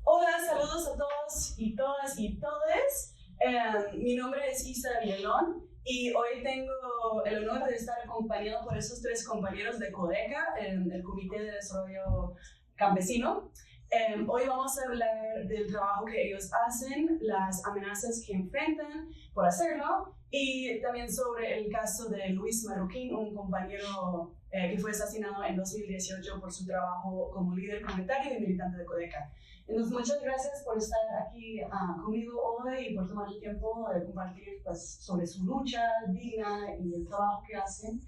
Hola, saludos a todos y todas y todes. Mi nombre es Isa Villalón y hoy tengo el honor de estar acompañado por esos tres compañeros de CODECA, el Comité de Desarrollo Campesino. Hoy vamos a hablar del trabajo que ellos hacen, las amenazas que enfrentan por hacerlo y también sobre el caso de Luis Marroquín, un compañero que fue asesinado en 2018 por su trabajo como líder comunitario y militante de CODECA. Entonces, muchas gracias por estar aquí conmigo hoy y por tomar el tiempo de compartir sobre su lucha digna y el trabajo que hacen.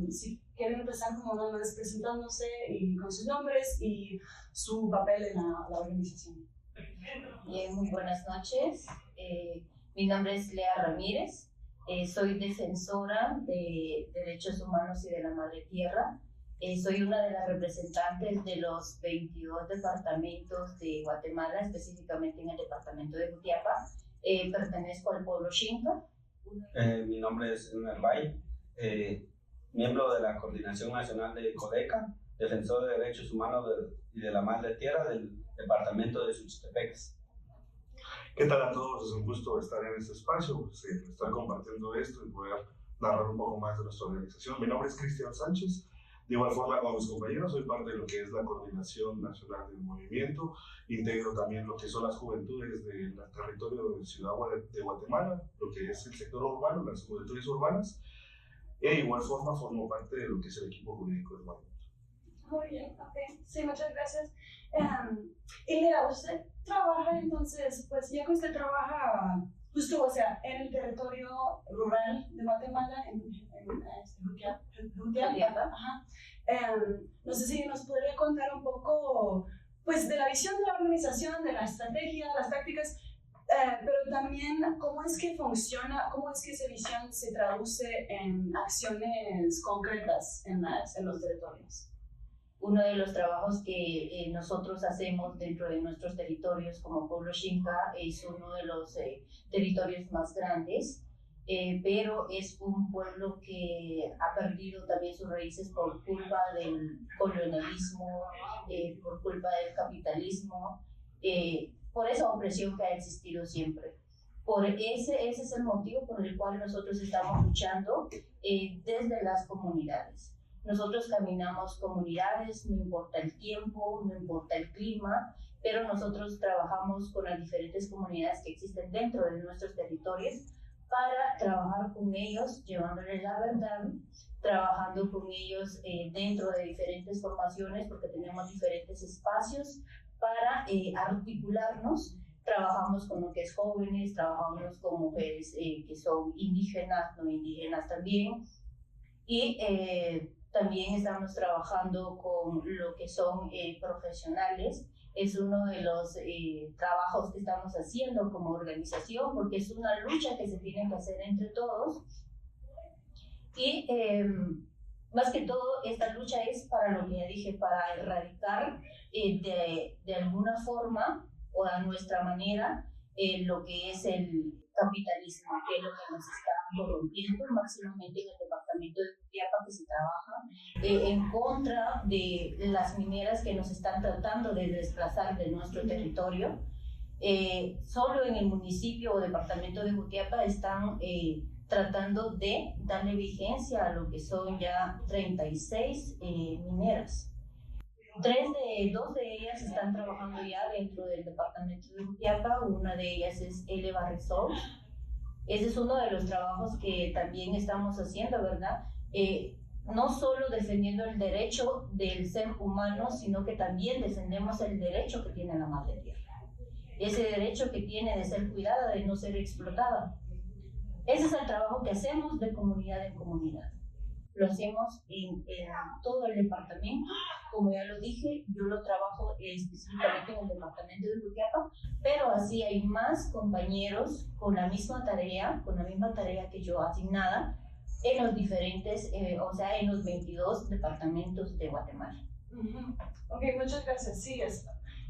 Si quieren empezar como nada más presentándose y con sus nombres y su papel en la organización. Bien, muy buenas noches. Mi nombre es Lea Ramírez. Soy defensora de derechos humanos y de la madre tierra. Soy una de las representantes de los 22 departamentos de Guatemala, específicamente en el departamento de Jutiapa. Pertenezco al pueblo Xinca. Mi nombre es Enver Bay, miembro de la Coordinación Nacional de CODECA, defensor de derechos humanos y de la madre tierra del departamento de Suchitepeques. ¿Qué tal a todos? Es un gusto estar en este espacio, estar compartiendo esto y poder narrar un poco más de nuestra organización. Mi nombre es Cristian Sánchez. De igual forma, con mis compañeros, soy parte de lo que es la Coordinación Nacional del Movimiento. Integro también lo que son las juventudes del territorio de Ciudad de Guatemala, lo que es el sector urbano, las juventudes urbanas. E igual forma, formo parte de lo que es el equipo jurídico del movimiento. Muy bien, ok. Sí, muchas gracias. Y Lea, usted trabaja entonces, pues ya que usted trabaja justo, o sea, en el territorio rural de Guatemala, en Jutiapa. No sé si nos podría contar un poco, pues, de la visión de la organización, de la estrategia, las tácticas, pero también cómo es que funciona, cómo es que esa visión se traduce en acciones concretas en los territorios. Uno de los trabajos que nosotros hacemos dentro de nuestros territorios como pueblo Xinca es uno de los territorios más grandes, pero es un pueblo que ha perdido también sus raíces por culpa del colonialismo, por culpa del capitalismo, por esa opresión que ha existido siempre. Ese es el motivo por el cual nosotros estamos luchando desde las comunidades. Nosotros caminamos comunidades, no importa el tiempo, no importa el clima, pero nosotros trabajamos con las diferentes comunidades que existen dentro de nuestros territorios para trabajar con ellos, llevándoles la verdad, trabajando con ellos dentro de diferentes formaciones, porque tenemos diferentes espacios para articularnos. Trabajamos con lo que es jóvenes, trabajamos con mujeres que son indígenas, no indígenas también, y también estamos trabajando con lo que son profesionales. Es uno de los trabajos que estamos haciendo como organización, porque es una lucha que se tiene que hacer entre todos. Y más que todo, esta lucha es para lo que ya dije, para erradicar de alguna forma o a nuestra manera lo que es el capitalismo, que es lo que nos está corrompiendo máximamente en el departamento de Jutiapa, que se trabaja en contra de las mineras que nos están tratando de desplazar de nuestro territorio. Solo en el municipio o departamento de Jutiapa están tratando de darle vigencia a lo que son ya 36 mineras. Dos de ellas están trabajando ya dentro del departamento de Jutiapa. Una de ellas es Eleva Resource. Ese es uno de los trabajos que también estamos haciendo, ¿verdad? No solo defendiendo el derecho del ser humano, sino que también defendemos el derecho que tiene la madre tierra. Ese derecho que tiene de ser cuidada, de no ser explotada. Ese es el trabajo que hacemos de comunidad en comunidad. Lo hacemos en todo el departamento. Como ya lo dije, yo lo trabajo específicamente en el departamento de Jutiapa, pero así hay más compañeros con la misma tarea que yo asignada en los diferentes, en los 22 departamentos de Guatemala. Ok, muchas gracias. Sí,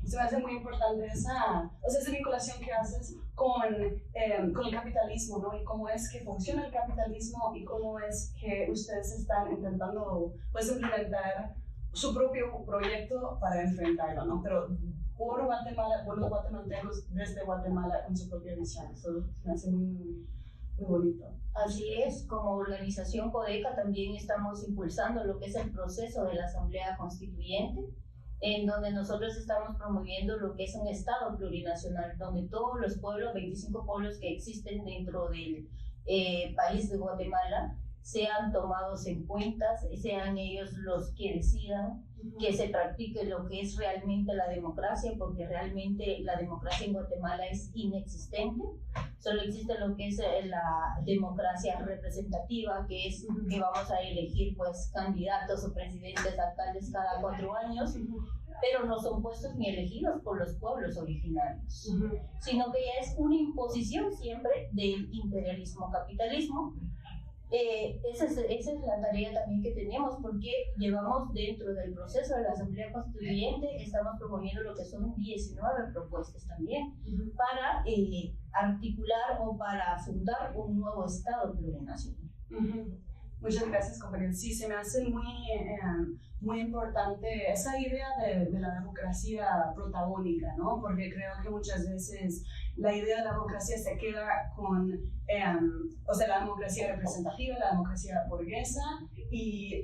se me hace muy importante esa vinculación que haces con el capitalismo, ¿no? Y cómo es que funciona el capitalismo y cómo es que ustedes están intentando, pues, implementar su propio proyecto para enfrentarlo, ¿no? Pero por Guatemala, por los guatemaltecos desde Guatemala con su propia visión. Eso me hace muy bonito. Así es, como organización CODECA también estamos impulsando lo que es el proceso de la Asamblea Constituyente, en donde nosotros estamos promoviendo lo que es un Estado plurinacional, donde todos los pueblos, 25 pueblos que existen dentro del país de Guatemala, sean tomados en cuenta, sean ellos los que decidan, que se practique lo que es realmente la democracia, porque realmente la democracia en Guatemala es inexistente. Solo existe lo que es la democracia representativa, que es que vamos a elegir pues candidatos o presidentes, alcaldes cada 4 años, pero no son puestos ni elegidos por los pueblos originarios, sino que ya es una imposición siempre del imperialismo-capitalismo. Esa es la tarea también que tenemos, porque llevamos dentro del proceso de la Asamblea Constituyente, estamos promoviendo lo que son 19 propuestas también para articular o para fundar un nuevo Estado plurinacional. Muchas gracias, compañero. Sí, se me hace muy importante esa idea de la democracia protagónica, ¿no? Porque creo que muchas veces la idea de la democracia se queda con, o sea, la democracia representativa, la democracia burguesa, y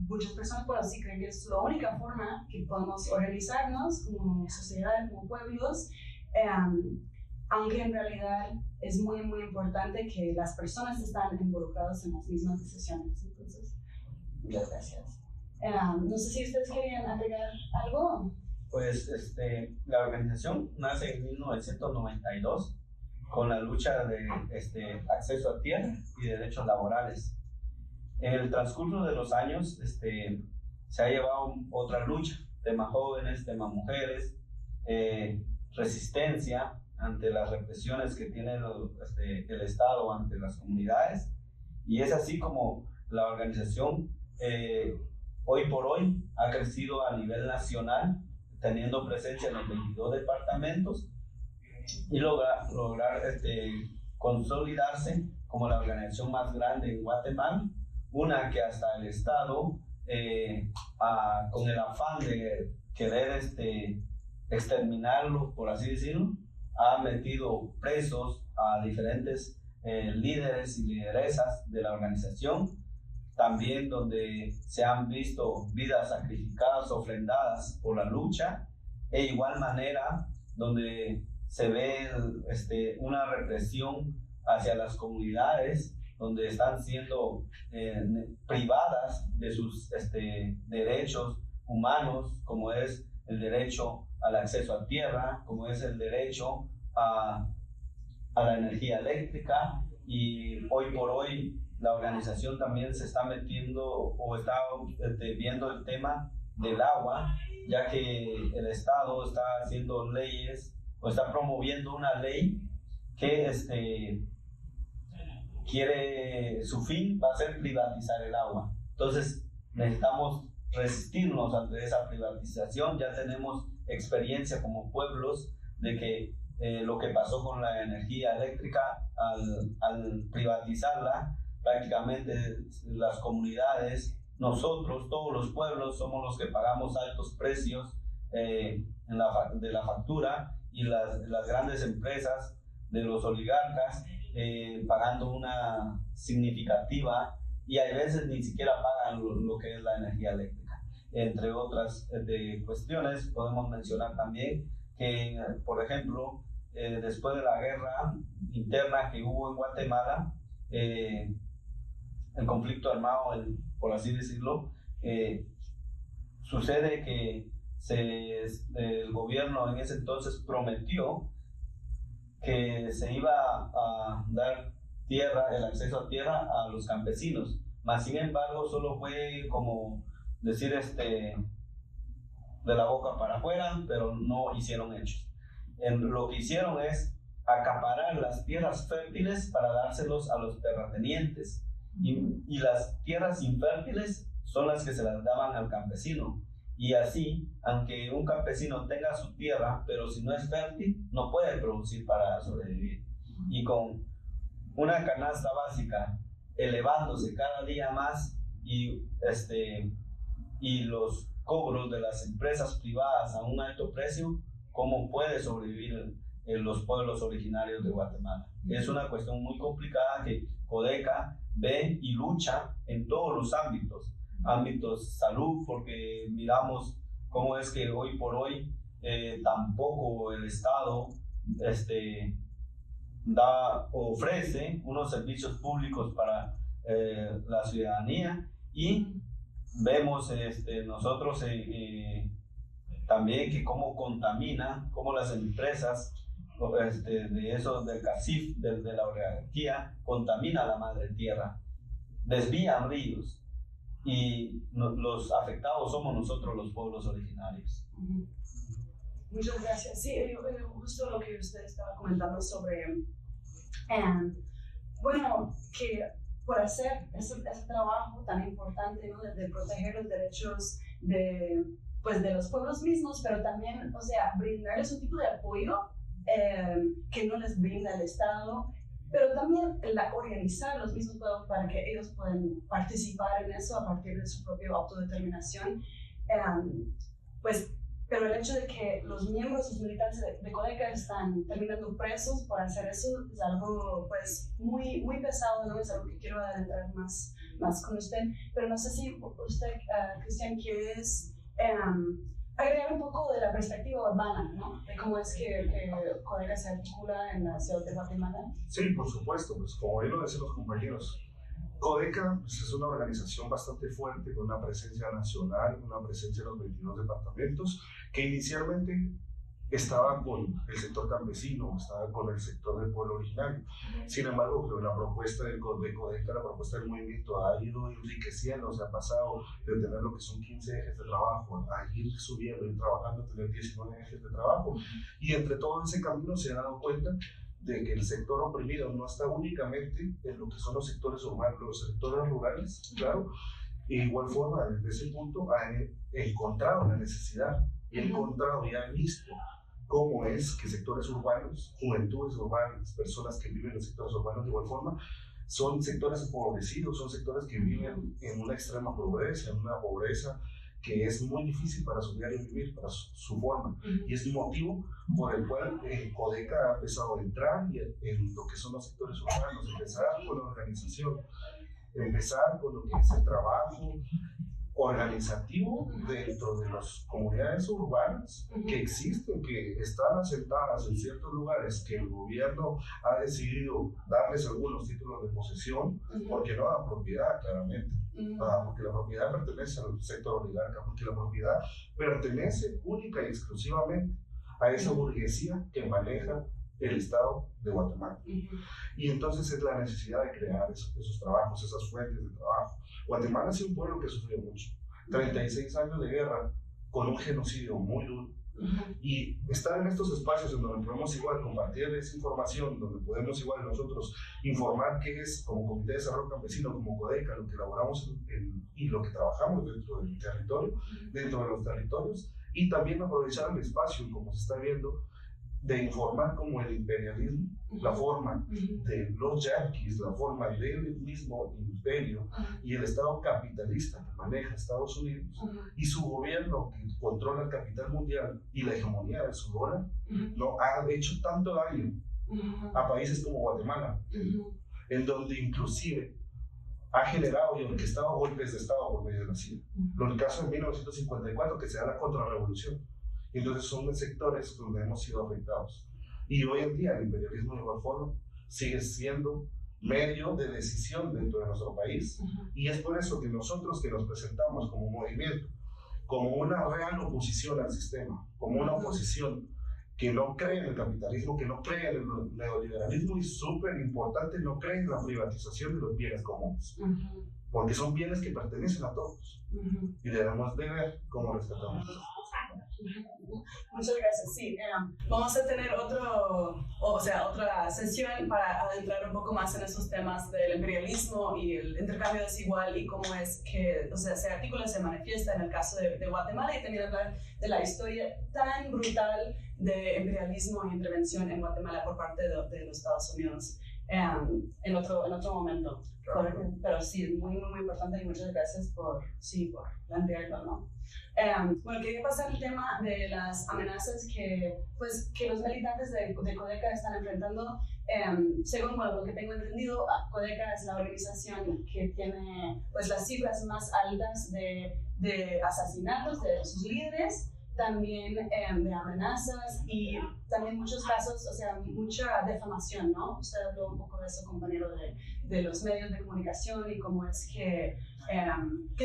muchas personas por así creen que es la única forma que podemos organizarnos como sociedad, como pueblos, aunque en realidad es muy importante que las personas están involucradas en las mismas decisiones. Entonces, muchas gracias. No sé si ustedes querían agregar algo. Pues la organización nace en 1992 con la lucha de acceso a tierra y derechos laborales. En el transcurso de los años se ha llevado otra lucha, tema jóvenes, tema mujeres, resistencia ante las represiones que tiene el Estado ante las comunidades, y es así como la organización hoy por hoy ha crecido a nivel nacional, teniendo presencia en los 22 departamentos y lograr consolidarse como la organización más grande en Guatemala, una que hasta el Estado, con el afán de querer exterminarlo, por así decirlo, ha metido presos a diferentes líderes y lideresas de la organización, también donde se han visto vidas sacrificadas, ofrendadas por la lucha, e igual manera donde se ve una represión hacia las comunidades, donde están siendo privadas de sus derechos humanos, como es el derecho al acceso a tierra, como es el derecho a la energía eléctrica. Y hoy por hoy la organización también se está metiendo o está viendo el tema del agua, ya que el Estado está haciendo leyes o está promoviendo una ley que su fin va a ser privatizar el agua. Entonces necesitamos resistirnos ante esa privatización. Ya tenemos experiencia como pueblos de que lo que pasó con la energía eléctrica al privatizarla, prácticamente las comunidades, nosotros, todos los pueblos, somos los que pagamos altos precios de la factura, y las grandes empresas de los oligarcas pagando una significativa, y a veces ni siquiera pagan lo que es la energía eléctrica. Entre otras cuestiones, podemos mencionar también que, por ejemplo, después de la guerra interna que hubo en Guatemala, el conflicto armado, por así decirlo, sucede que el gobierno en ese entonces prometió que se iba a dar el acceso a tierra a los campesinos, mas sin embargo solo fue como decir de la boca para afuera, pero no hicieron hechos. Lo que hicieron es acaparar las tierras fértiles para dárselos a los terratenientes, y las tierras infértiles son las que se las daban al campesino. Y así, aunque un campesino tenga su tierra, pero si no es fértil, no puede producir para sobrevivir. Y con una canasta básica elevándose cada día más, y los cobros de las empresas privadas a un alto precio, ¿cómo puede sobrevivir los pueblos originarios de Guatemala? Es una cuestión muy complicada que Codeca ve y lucha en todos los ámbitos salud, porque miramos cómo es que hoy por hoy tampoco el Estado ofrece unos servicios públicos para la ciudadanía, y vemos nosotros también que cómo contamina, cómo las empresas de esos del CACIF, de la oligarquía, contamina la madre tierra, desvían ríos, y los afectados somos nosotros, los pueblos originarios. Muchas gracias. Sí, justo lo que usted estaba comentando sobre, bueno, que por hacer ese trabajo tan importante, ¿no? de proteger los derechos de los pueblos mismos, pero también, o sea, brindarles un tipo de apoyo que no les brinda el Estado, pero también organizar los mismos pueblos para que ellos puedan participar en eso a partir de su propia autodeterminación. Pero el hecho de que los miembros, los militantes de Codeca están terminando presos por hacer eso es algo pues muy, muy pesado, ¿no? Es algo que quiero adentrar más con usted, pero no sé si usted, Cristian, quieres agregar un poco de la perspectiva urbana, ¿no? De cómo es que Codeca se articula en la ciudad de Guatemala. Sí, por supuesto, pues como bien lo decían los compañeros, Codeca pues, es una organización bastante fuerte, con una presencia nacional, una presencia en los 22 departamentos, que inicialmente estaba con el sector campesino, estaba con el sector del pueblo originario. Sin embargo, creo que la propuesta de Codeca, la propuesta del movimiento ha ido enriqueciendo, se ha pasado de tener lo que son 15 ejes de trabajo a ir subiendo y trabajando, a tener 19 ejes de trabajo. Y entre todo ese camino se ha dado cuenta de que el sector oprimido no está únicamente en lo que son los sectores urbanos, los sectores rurales, claro, y de igual forma, desde ese punto ha encontrado la necesidad y ha encontrado y ha visto cómo es que sectores urbanos, juventudes urbanas, personas que viven en los sectores urbanos de igual forma, son sectores empobrecidos, son sectores que viven en una extrema pobreza, en una pobreza que es muy difícil para su diario vivir, para su forma. Y es un motivo por el cual Codeca ha empezado a entrar en lo que son los sectores urbanos, empezar con la organización, empezar con lo que es el trabajo organizativo dentro de las comunidades urbanas que existen, que están asentadas en ciertos lugares que el gobierno ha decidido darles algunos títulos de posesión, porque no dan propiedad, claramente. Porque la propiedad pertenece al sector oligarca, porque la propiedad pertenece única y exclusivamente a esa burguesía que maneja el Estado de Guatemala. Y entonces es la necesidad de crear esos trabajos, esas fuentes de trabajo. Guatemala ha sido un pueblo que sufrió mucho, 36 años de guerra con un genocidio muy duro. Y estar en estos espacios en donde podemos igual compartir esa información, donde podemos igual nosotros informar qué es como Comité de Desarrollo Campesino, como Codeca, lo que elaboramos y lo que trabajamos dentro del territorio, dentro de los territorios, y también aprovechar el espacio, como se está viendo, de informar como el imperialismo, la forma de los yanquis, la forma del mismo imperio y el Estado capitalista que maneja Estados Unidos y su gobierno que controla el capital mundial y la hegemonía de su dólar, no ha hecho tanto daño a países como Guatemala, en donde inclusive ha generado y orquestado golpes de Estado por medio de la CIA. El caso de 1954, que se da la contrarrevolución. Entonces son sectores donde hemos sido afectados. Y hoy en día el imperialismo de igual forma sigue siendo medio de decisión dentro de nuestro país. Y es por eso que nosotros que nos presentamos como movimiento, como una real oposición al sistema, como una oposición que no cree en el capitalismo, que no cree en el neoliberalismo y súper importante, no cree en la privatización de los bienes comunes. Porque son bienes que pertenecen a todos. Y debemos de ver cómo rescatamos eso. Muchas gracias. Sí, vamos a tener otra sesión para adentrar un poco más en esos temas del imperialismo y el intercambio desigual y cómo es que se articula, se manifiesta en el caso de Guatemala, y también hablar de la historia tan brutal de imperialismo e intervención en Guatemala por parte de los Estados Unidos. en otro momento. Pero sí, muy importante y muchas gracias por plantearlo, ¿no? Bueno, quería pasar el tema de las amenazas que los militantes de Codeca están enfrentando. Según lo que tengo entendido, Codeca es la organización que tiene pues, las cifras más altas de asesinatos de sus líderes, también de amenazas y también muchos casos, o sea, mucha defamación, ¿no? Usted habló un poco de eso, compañero, de los medios de comunicación y cómo es que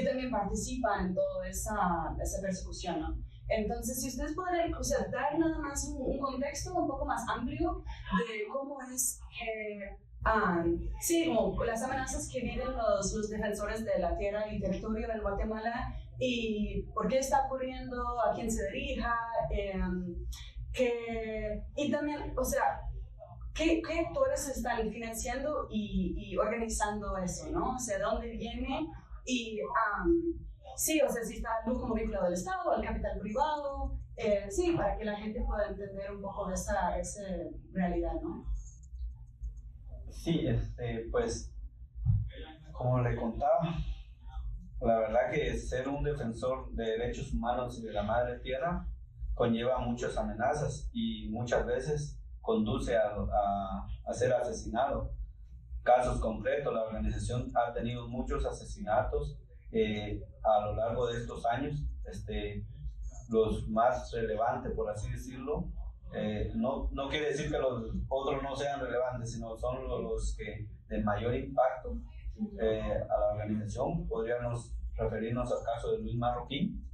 también participan en toda esa persecución, ¿no? Entonces, si ustedes pueden dar nada más un contexto un poco más amplio de cómo es que, como las amenazas que viven los defensores de la tierra y territorio en Guatemala y por qué está ocurriendo, a quién se dirija, y también, o sea, ¿qué actores están financiando y organizando eso, ¿no? O sea, ¿de dónde viene? Y sí, o sea, si está algo como vinculado al Estado, al capital privado, sí, para que la gente pueda entender un poco de esa realidad, ¿no? Sí, pues, como le contaba, la verdad que ser un defensor de derechos humanos y de la madre tierra conlleva muchas amenazas y muchas veces conduce a ser asesinado. Casos concretos, la organización ha tenido muchos asesinatos a lo largo de estos años. Los más relevantes, por así decirlo, no quiere decir que los otros no sean relevantes, sino son los que de mayor impacto a la organización. Podríamos referirnos al caso de Luis Marroquín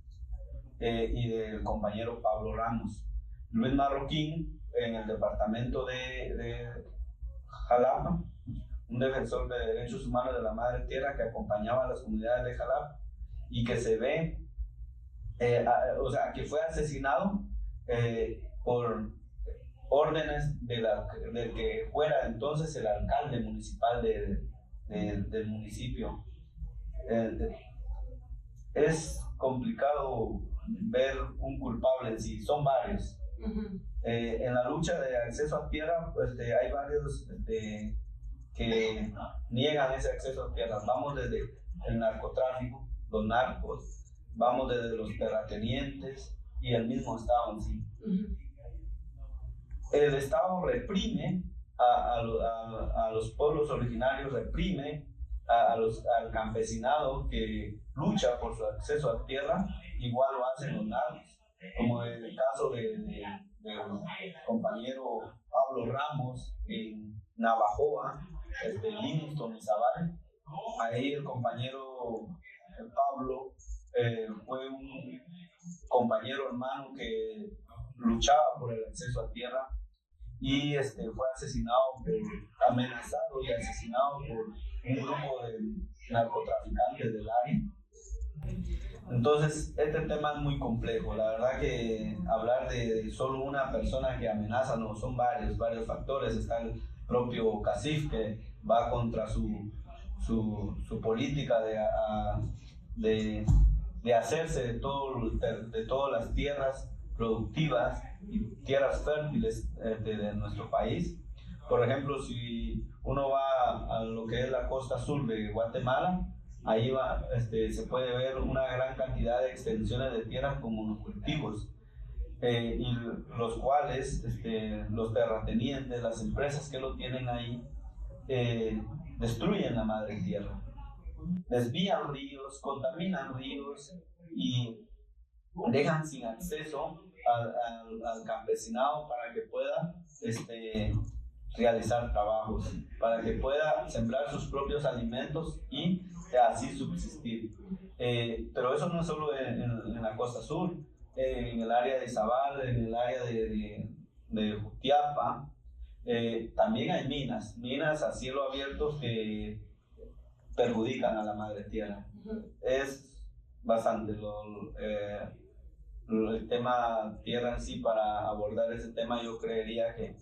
y del compañero Pablo Ramos. Luis Marroquín, en el departamento de Jalapa, un defensor de derechos humanos de la madre tierra que acompañaba a las comunidades de Jalapa y que se ve, que fue asesinado por órdenes del que fuera entonces el alcalde municipal del municipio. Es complicado ver un culpable en sí, son varios. En la lucha de acceso a tierra, hay varios que niegan ese acceso a tierra. Vamos desde el narcotráfico, los narcos, vamos desde los terratenientes y el mismo Estado en sí. El Estado reprime a los pueblos originarios, reprime al campesinado que lucha por su acceso a tierra, igual lo hacen los narcos, como en el caso del compañero Pablo Ramos en Navajoa, Livingston y Zaval. Ahí el compañero Pablo fue un compañero hermano que luchaba por el acceso a tierra y fue amenazado y asesinado por un grupo de narcotraficantes del área. Entonces, este tema es muy complejo. La verdad que hablar de solo una persona que amenaza, no, son varios factores. Está el propio CACIF que va contra su política de hacerse de todas las tierras productivas y tierras fértiles de nuestro país. Por ejemplo, si uno va a lo que es la costa sur de Guatemala, ahí se puede ver una gran cantidad de extensiones de tierras con monocultivos, y los cuales los terratenientes, las empresas que lo tienen ahí, destruyen la madre tierra, desvían ríos, contaminan ríos y dejan sin acceso al campesinado para que pueda realizar trabajos, para que pueda sembrar sus propios alimentos y así subsistir. Pero eso no es solo en la costa sur, en el área de Izabal, en el área de Jutiapa, también hay minas a cielo abierto que perjudican a la madre tierra. Es bastante el tema tierra en sí. Para abordar ese tema yo creería que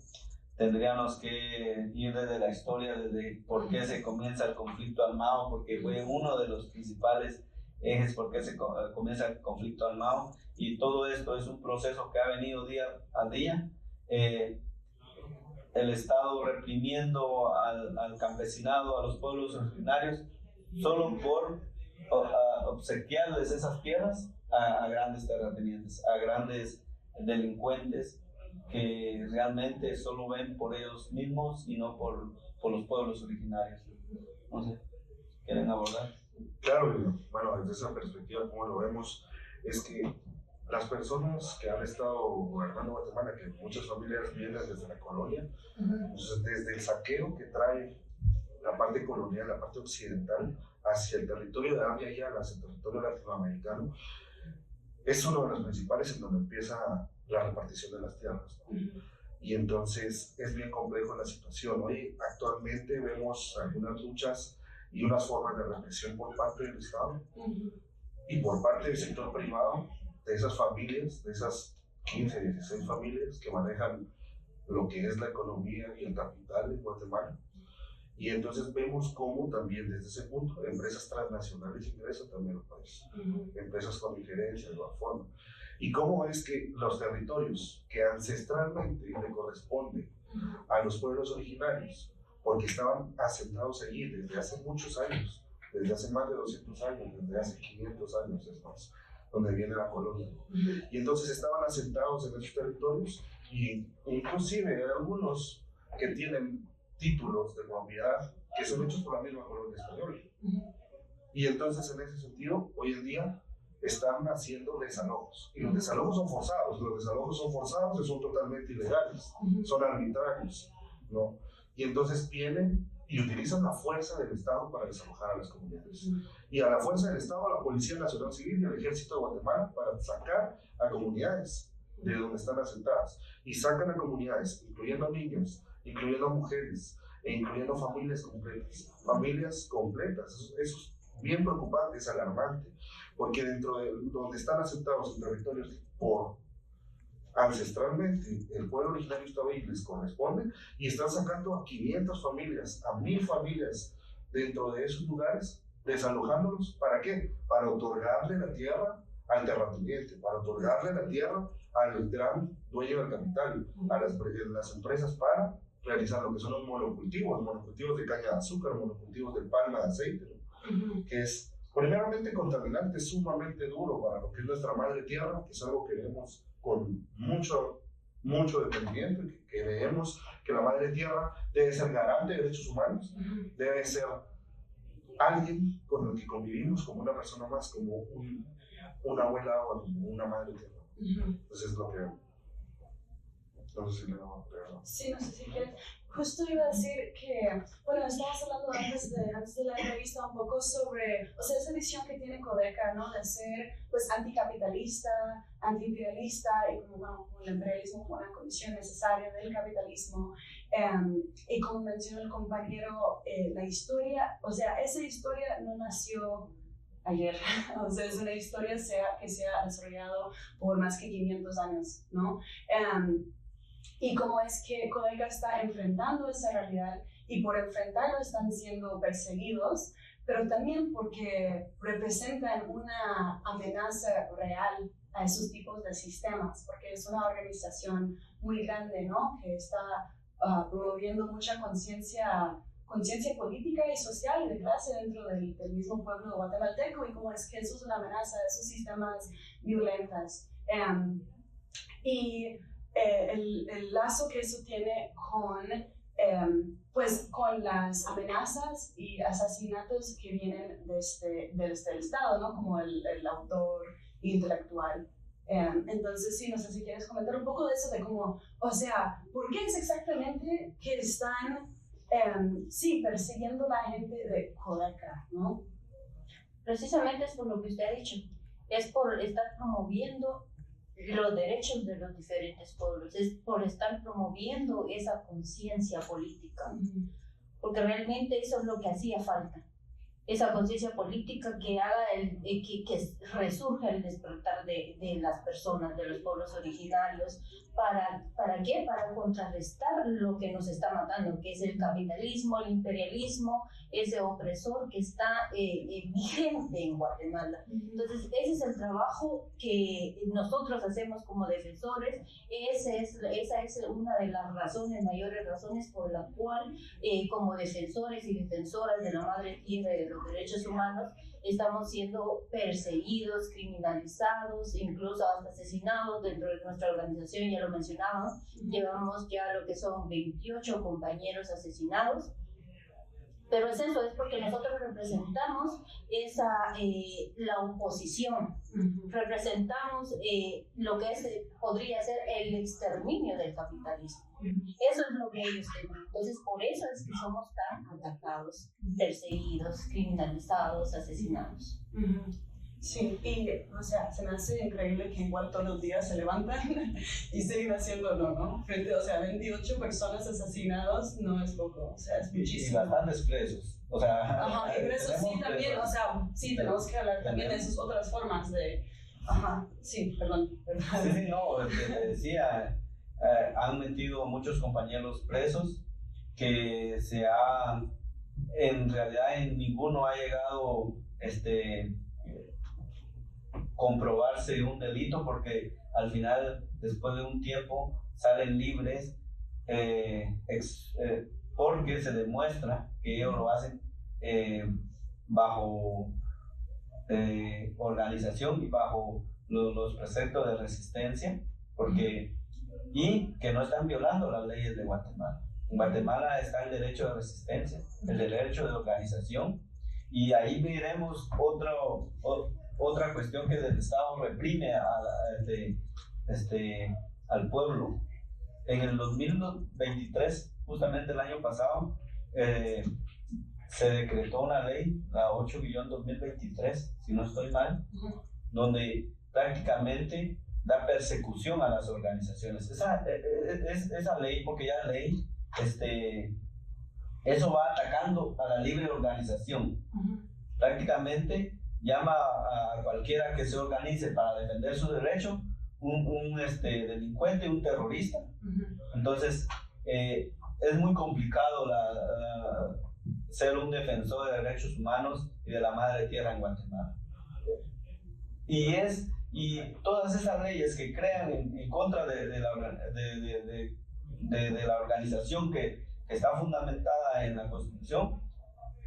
tendríamos que ir desde la historia, desde por qué se comienza el conflicto armado, porque fue uno de los principales ejes por qué se comienza el conflicto armado, y todo esto es un proceso que ha venido día a día. el Estado reprimiendo al campesinado, a los pueblos originarios, solo por obsequiarles esas tierras a grandes terratenientes, a grandes delincuentes que realmente solo ven por ellos mismos y no por los pueblos originarios. No sé, ¿quieren abordar? Claro, bueno, desde esa perspectiva, como lo vemos, es que las personas que han estado gobernando Guatemala, que muchas familias vienen desde la colonia, entonces desde el saqueo que trae la parte colonial, la parte occidental, hacia el territorio de Abya Yala, hacia el territorio latinoamericano, es uno de los principales en donde empieza la repartición de las tierras, ¿no? Y entonces es bien complejo la situación. Hoy actualmente vemos algunas luchas y unas formas de represión por parte del Estado y por parte del sector privado, de esas familias, de esas 15, 16 familias que manejan lo que es la economía y el capital en Guatemala. Y entonces vemos cómo también desde ese punto empresas transnacionales ingresan también al país, empresas con injerencia de igual forma. Y cómo es que los territorios que ancestralmente le corresponden a los pueblos originarios, porque estaban asentados allí desde hace muchos años, desde hace más de 200 años, desde hace 500 años es más, donde viene la colonia. Y entonces estaban asentados en esos territorios y inclusive hay algunos que tienen títulos de propiedad que son hechos por la misma colonia española. Y entonces en ese sentido, hoy en día están haciendo desalojos. Y los desalojos son forzados. Los desalojos son forzados y son totalmente ilegales. Son arbitrarios, ¿no? Y entonces vienen y utilizan la fuerza del Estado para desalojar a las comunidades. Y a la fuerza del Estado, a la Policía Nacional Civil y al Ejército de Guatemala para sacar a comunidades de donde están asentadas. Y sacan a comunidades, incluyendo a niños, incluyendo a mujeres, e incluyendo familias completas. Familias completas. Eso es bien preocupante, es alarmante, porque dentro de donde están asentados en territorios por ancestralmente el pueblo originario estaba ahí, les corresponde, y están sacando a 500 familias, a 1000 familias dentro de esos lugares, desalojándolos. ¿Para qué? Para otorgarle la tierra al terrateniente, para otorgarle la tierra al gran dueño del capital, a las empresas para realizar lo que son los monocultivos de caña de azúcar, monocultivos de palma de aceite, ¿no? Que es primeramente contaminante, sumamente duro para lo que es nuestra madre tierra, que es algo que vemos con mucho detenimiento, y que creemos que la madre tierra debe ser garante de derechos humanos, debe ser alguien con el que convivimos como una persona más, como una abuela o una madre tierra. Entonces es lo que... No sé si le vamos a agregar. Sí, no sé si quieres. Justo iba a decir que, bueno, estabas hablando antes de la entrevista un poco sobre, o sea, esa visión que tiene Codeca, ¿no? De ser, pues, anticapitalista, antiimperialista y como el imperialismo como una condición necesaria del capitalismo. Y como mencionó el compañero, la historia, o sea, esa historia no nació ayer, o sea, es una historia que se ha desarrollado por más que 500 años, ¿no? Y cómo es que Codeca está enfrentando esa realidad y por enfrentarlo están siendo perseguidos, pero también porque representan una amenaza real a esos tipos de sistemas, porque es una organización muy grande, ¿no? Que está promoviendo mucha conciencia política y social y de clase dentro del mismo pueblo guatemalteco, y cómo es que eso es una amenaza a esos sistemas violentos. Y el lazo que eso tiene con, pues, con las amenazas y asesinatos que vienen del Estado, ¿no? Como el autor intelectual. Entonces, sí, no sé si quieres comentar un poco de eso, de cómo, o sea, ¿por qué es exactamente que están, sí, persiguiendo a la gente de Codeca, ¿no? Precisamente es por lo que usted ha dicho, es por estar promoviendo los derechos de los diferentes pueblos, es por estar promoviendo esa conciencia política, porque realmente eso es lo que hacía falta. esa conciencia política que haga que resurja el despertar de las personas, de los pueblos originarios. ¿Para qué? Para contrarrestar lo que nos está matando, que es el capitalismo, el imperialismo, ese opresor que está vigente en Guatemala. Entonces, ese es el trabajo que nosotros hacemos como defensores. Esa es una de las mayores razones por la cual, como defensores y defensoras de la madre tierra y de los derechos humanos, estamos siendo perseguidos, criminalizados, incluso hasta asesinados dentro de nuestra organización. Ya lo mencionábamos, llevamos ya lo que son 28 compañeros asesinados. Pero es eso, es porque nosotros representamos la oposición, representamos lo que podría ser el exterminio del capitalismo. Eso es lo que ellos temen. Entonces, por eso es que somos tan atacados, perseguidos, criminalizados, asesinados. Sí, y o sea, se me hace increíble que igual todos los días se levantan y siguen haciéndolo, ¿no? O sea, 28 personas asesinadas no es poco, o sea, es muchísimo. Y bastantes presos, o sea... Ajá, y presos sí también, o sea, sí, tenemos que hablar también de esas otras formas de... Ajá, sí, perdón. Sí, no, te decía, han metido muchos compañeros presos que en realidad en ninguno ha llegado comprobarse un delito, porque al final, después de un tiempo, salen libres porque se demuestra que ellos lo hacen bajo organización y bajo los preceptos de resistencia, y que no están violando las leyes de Guatemala. En Guatemala está el derecho de resistencia, el derecho de organización, y ahí veremos otra cuestión que el Estado reprime al pueblo. En el 2023, justamente el año pasado, se decretó una ley, la 8-2023, si no estoy mal, donde prácticamente da persecución a las organizaciones. Esa ley, porque ya la ley, eso va atacando a la libre organización. Prácticamente llama a cualquiera que se organice para defender su derecho un delincuente, un terrorista. Entonces, es muy complicado ser un defensor de derechos humanos y de la madre tierra en Guatemala. Y todas esas leyes que crean en contra de la organización que está fundamentada en la Constitución,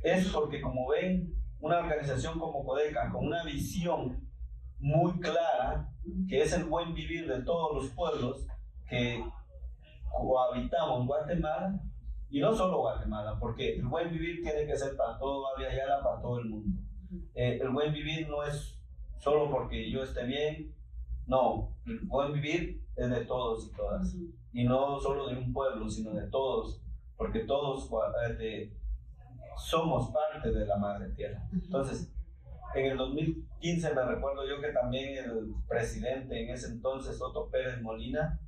es porque, como ven, una organización como Codeca, con una visión muy clara, que es el buen vivir de todos los pueblos que cohabitamos Guatemala, y no solo Guatemala, porque el buen vivir tiene que ser para todo Abya Yala, para todo el mundo. El buen vivir no es solo porque yo esté bien, no, el buen vivir es de todos y todas, y no solo de un pueblo, sino de todos, porque todos somos parte de la madre tierra. Entonces, en el 2015 me recuerdo yo que también el presidente en ese entonces, Otto Pérez Molina,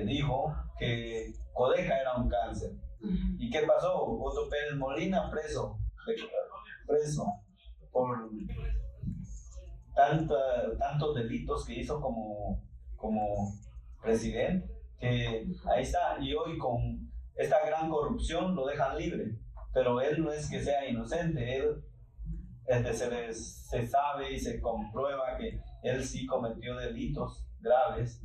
dijo que Codeca era un cáncer. ¿Y qué pasó? Otto Pérez Molina preso por tantos delitos que hizo como presidente, que ahí está, y hoy con esta gran corrupción lo dejan libre, pero él no es que sea inocente, él se sabe y se comprueba que él sí cometió delitos graves,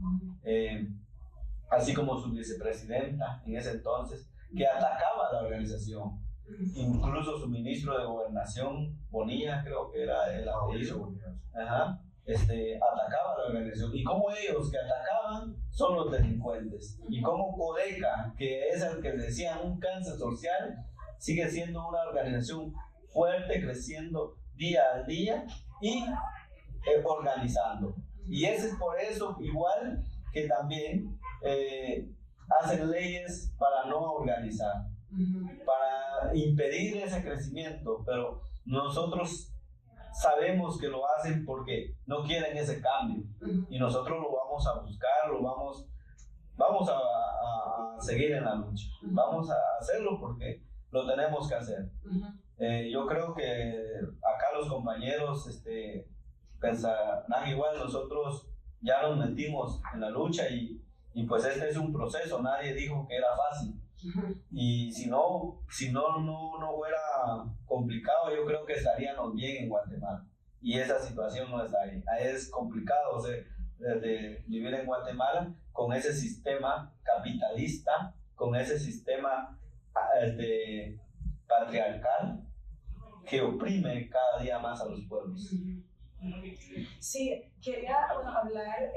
así como su vicepresidenta en ese entonces, que atacaba a la organización. Incluso su ministro de Gobernación, Bonilla, creo que era el apellido, atacaba a la organización. Y como ellos que atacaban son los delincuentes. Y como Codeca, que es el que decían un cáncer social, sigue siendo una organización fuerte, creciendo día a día y organizando. Y ese es por eso igual que también hacen leyes para no organizar, para impedir ese crecimiento, pero nosotros sabemos que lo hacen porque no quieren ese cambio, y nosotros lo vamos a buscar, vamos a seguir en la lucha, vamos a hacerlo porque lo tenemos que hacer. Yo creo que acá los compañeros pensarán igual, nosotros ya nos metimos en la lucha y pues este es un proceso, nadie dijo que era fácil. Y si no fuera complicado, yo creo que estaríamos bien en Guatemala. Y esa situación no está ahí. Es complicado, o sea, desde vivir en Guatemala con ese sistema capitalista, con ese sistema patriarcal que oprime cada día más a los pueblos. Sí, quería hablar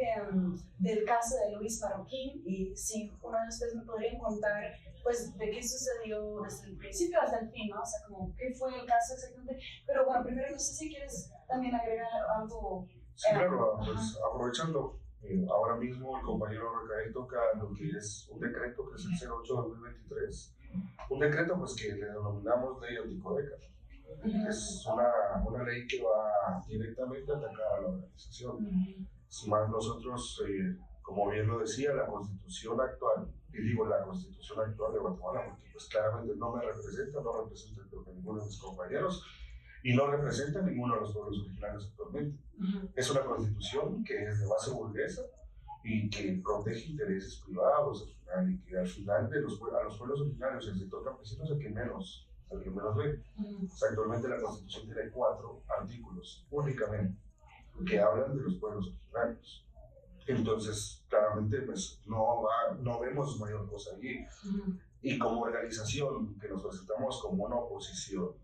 del caso de Luis Marroquín y si uno de ustedes me podrían contar pues de qué sucedió desde el principio hasta el fin, ¿no? O sea, como qué fue el caso exactamente. Pero bueno, primero no sé si quieres también agregar algo. Sí, claro, pues aprovechando, ahora mismo el compañero Recael toca lo que es un decreto que es el 08-2023, un decreto pues que le denominamos ley anticodeca. Es una ley que va directamente a atacar a la organización. Es más, nosotros, como bien lo decía, la constitución actual, y digo la constitución actual de Guatemala, porque pues claramente no me representa, no representa creo que ninguno de mis compañeros, y no representa a ninguno de los pueblos originarios actualmente. Es una constitución que es de base burguesa y que protege intereses privados al final, y que al final a los pueblos originarios, el sector campesino es el que menos ve. O sea, actualmente la Constitución tiene 4 artículos únicamente que hablan de los pueblos originarios. Entonces, claramente, pues no vemos mayor cosa allí. Y como organización que nos presentamos como una oposición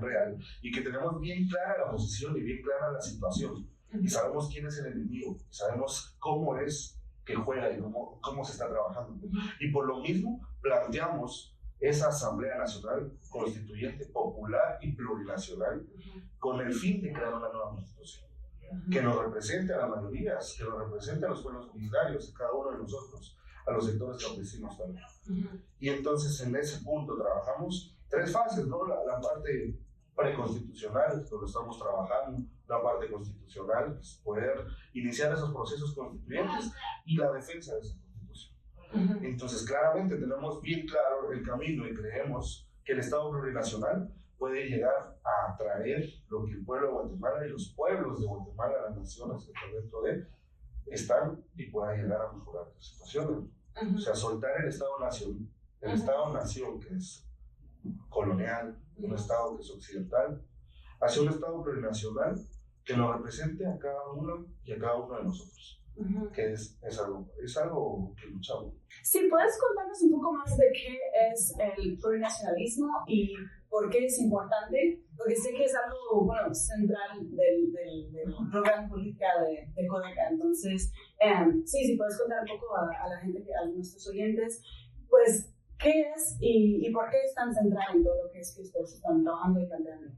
real, y que tenemos bien clara la posición y bien clara la situación, y sabemos quién es el enemigo, y sabemos cómo es que juega y cómo se está trabajando. Y por lo mismo planteamos esa Asamblea Nacional Constituyente Popular y Plurinacional con el fin de crear una nueva constitución que nos represente a las mayorías, que nos represente a los pueblos originarios, a cada uno de nosotros, a los sectores campesinos también. Y entonces en ese punto trabajamos 3 fases, ¿no? La parte preconstitucional, donde estamos trabajando, la parte constitucional, pues poder iniciar esos procesos constituyentes y la defensa de esa constitución. Entonces, claramente tenemos bien claro el camino y creemos que el Estado plurinacional puede llegar a traer lo que el pueblo de Guatemala y los pueblos de Guatemala, las naciones que están dentro de, están y pueda llegar a mejorar la situación. O sea, soltar el Estado-nación, el Estado-nación que es colonial, un Estado que es occidental, hacia un Estado plurinacional que nos represente a cada uno y a cada uno de nosotros. Que es algo que luchamos. Sí, ¿puedes contarnos un poco más de qué es el plurinacionalismo y por qué es importante? Porque sé que es algo central del programa política de Codeca. Entonces, sí, puedes contar un poco a la gente, a nuestros oyentes, pues, ¿qué es y por qué es tan central en todo lo que es que ustedes están trabajando y planteando?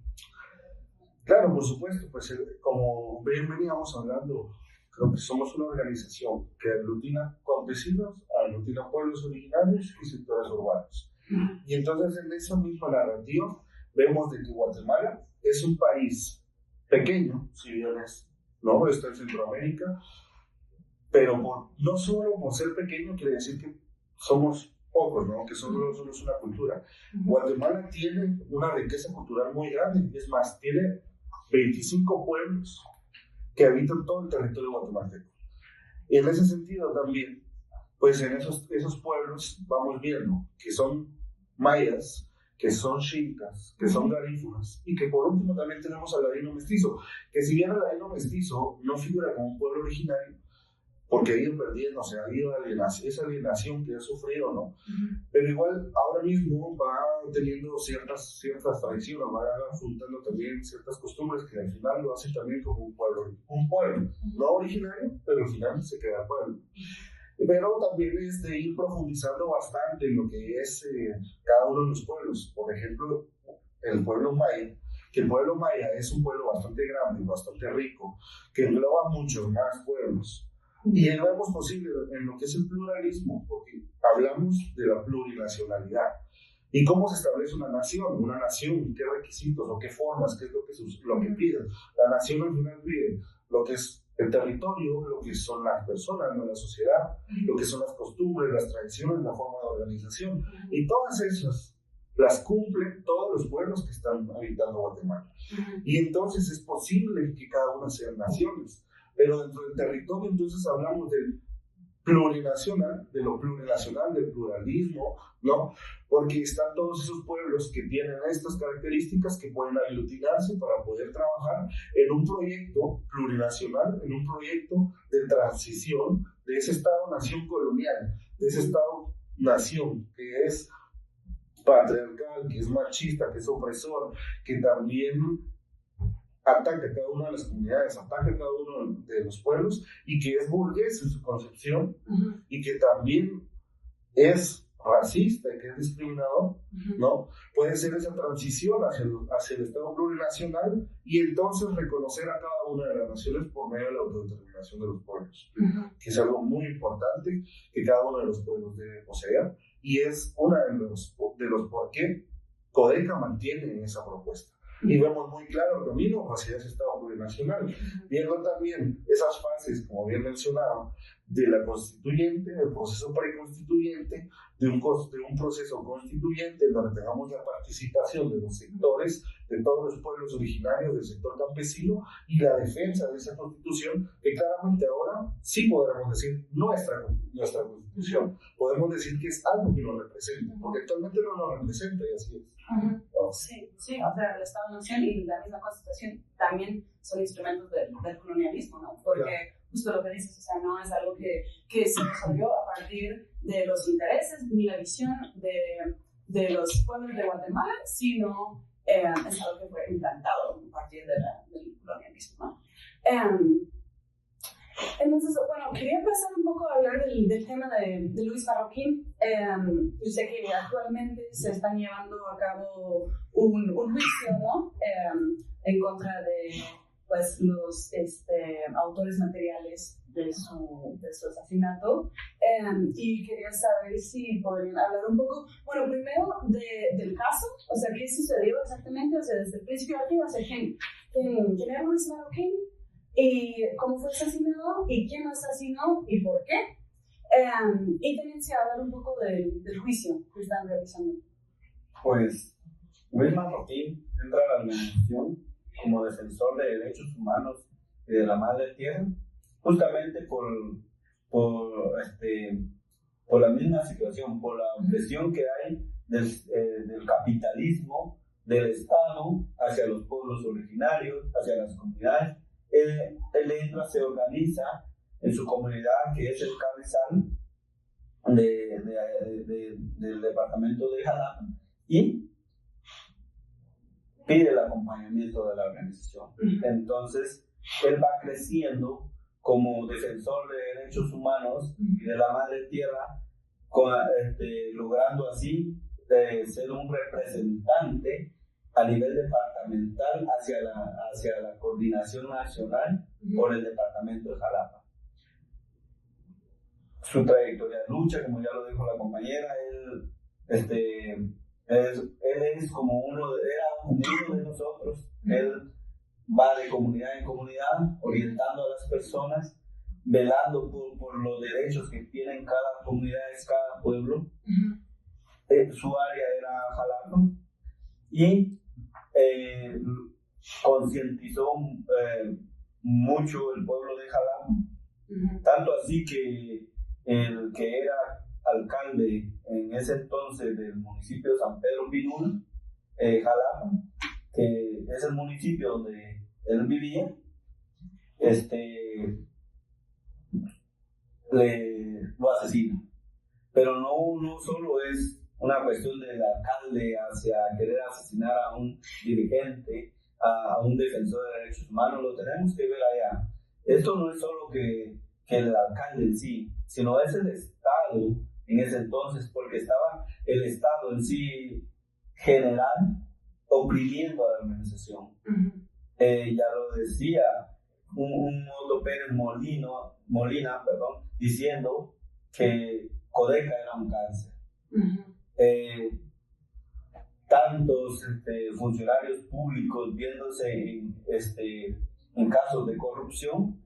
Claro, por supuesto, pues como bien veníamos hablando, creo que somos una organización que aglutina campesinos, aglutina pueblos originarios y sectores urbanos. Y entonces en esa misma narrativa vemos de que Guatemala es un país pequeño, si bien está en Centroamérica, pero no solo por ser pequeño quiere decir que somos pocos, ¿no? Que solo somos una cultura. Guatemala tiene una riqueza cultural muy grande, es más, tiene 25 pueblos que habitan todo el territorio guatemalteco. Y en ese sentido también, pues en esos pueblos vamos viendo que son mayas, que son xincas, que son garífunas, y que por último también tenemos al ladino mestizo, que si bien el ladino mestizo no figura como un pueblo originario, porque ha ido perdiendo, o sea, ha ido esa alienación que ha sufrido, ¿no? Pero igual ahora mismo va teniendo ciertas tradiciones, va juntando también ciertas costumbres que al final lo hacen también como un pueblo, no originario, pero al final se queda pueblo. Pero también es de ir profundizando bastante en lo que es cada uno de los pueblos. Por ejemplo, el pueblo maya, que el pueblo maya es un pueblo bastante grande, bastante rico, que engloba muchos más pueblos. Y lo vemos posible en lo que es el pluralismo, porque hablamos de la plurinacionalidad. ¿Y cómo se establece una nación? Una nación, ¿qué requisitos o qué formas? ¿Qué es lo que pide? La nación al final pide lo que es el territorio, lo que son las personas, ¿no? La sociedad, lo que son las costumbres, las tradiciones, la forma de organización. Y todas esas las cumplen todos los pueblos que están habitando Guatemala. Y entonces es posible que cada una sean naciones. Pero dentro del territorio entonces hablamos del plurinacional, de lo plurinacional, del pluralismo, ¿no? Porque están todos esos pueblos que tienen estas características que pueden aglutinarse para poder trabajar en un proyecto plurinacional, en un proyecto de transición de ese Estado-nación colonial, de ese Estado-nación que es patriarcal, que es machista, que es opresor, que también ataca a cada una de las comunidades, ataca a cada uno de los pueblos y que es burgués en su concepción y que también es racista y que es discriminador, ¿no? Puede ser esa transición hacia el Estado plurinacional y entonces reconocer a cada una de las naciones por medio de la autodeterminación de los pueblos, que es algo muy importante que cada uno de los pueblos debe poseer y es uno de los por qué Codeca mantiene esa propuesta. Y vemos muy claro el camino hacia ese Estado plurinacional, viendo también esas fases, como bien mencionaba, de la constituyente, del proceso preconstituyente, de un proceso constituyente en donde tengamos la participación de los sectores, de todos los pueblos originarios del sector campesino y la defensa de esa constitución, que claramente ahora sí podremos decir nuestra constitución, podemos decir que es algo que nos representa, porque actualmente no nos representa y así es. Sí, o sea, el Estado-Nación y la misma Constitución también son instrumentos del colonialismo, ¿no? Porque justo lo que dices, o sea, no es algo que se desarrolló a partir de los intereses ni la visión de los pueblos de Guatemala, sino es algo que fue implantado a partir del colonialismo, ¿no? Entonces, bueno, quería pasar un poco a hablar del tema de Luis Marroquín. Yo sé que actualmente se están llevando a cabo un juicio, ¿no? En contra de pues, los autores materiales de su asesinato. Y quería saber si podrían hablar un poco, bueno, primero del caso, o sea, qué sucedió exactamente, o sea, desde el principio al fin, o sea, quién era Luis Marroquín, y cómo fue asesinado, y quién lo asesinó, y por qué. Y también se hablar un poco del juicio que están realizando. Pues Luis Marroquín entra a la organización como defensor de derechos humanos y de la madre tierra, justamente por la misma situación, por la opresión que hay del capitalismo, del Estado hacia los pueblos originarios, hacia las comunidades. Él entra, se organiza en su comunidad, que es el Carrizal del departamento de Jalapa, y pide el acompañamiento de la organización. Entonces, él va creciendo como defensor de derechos humanos y de la madre tierra, logrando así ser un representante a nivel departamental hacia la coordinación nacional por el departamento de Jalapa. Su trayectoria de lucha, como ya lo dijo la compañera, él es como uno de nosotros. Él va de comunidad en comunidad, orientando a las personas, velando por los derechos que tienen cada comunidad, cada pueblo. Su área era Jalapa y concientizó mucho el pueblo de Jalapa, tanto así que el que era alcalde en ese entonces del municipio de San Pedro Pinula, Jalapa, que es el municipio donde él vivía, lo asesina. Pero no solo es una cuestión del alcalde hacia querer asesinar a un dirigente, a un defensor de derechos humanos, lo tenemos que ver allá. Esto no es solo que el alcalde en sí, sino es el Estado en ese entonces, porque estaba el Estado en sí general oprimiendo a la organización. Ya lo decía un Otto Pérez Molina, diciendo que Codeca era un cáncer. Tantos funcionarios públicos viéndose en casos de corrupción,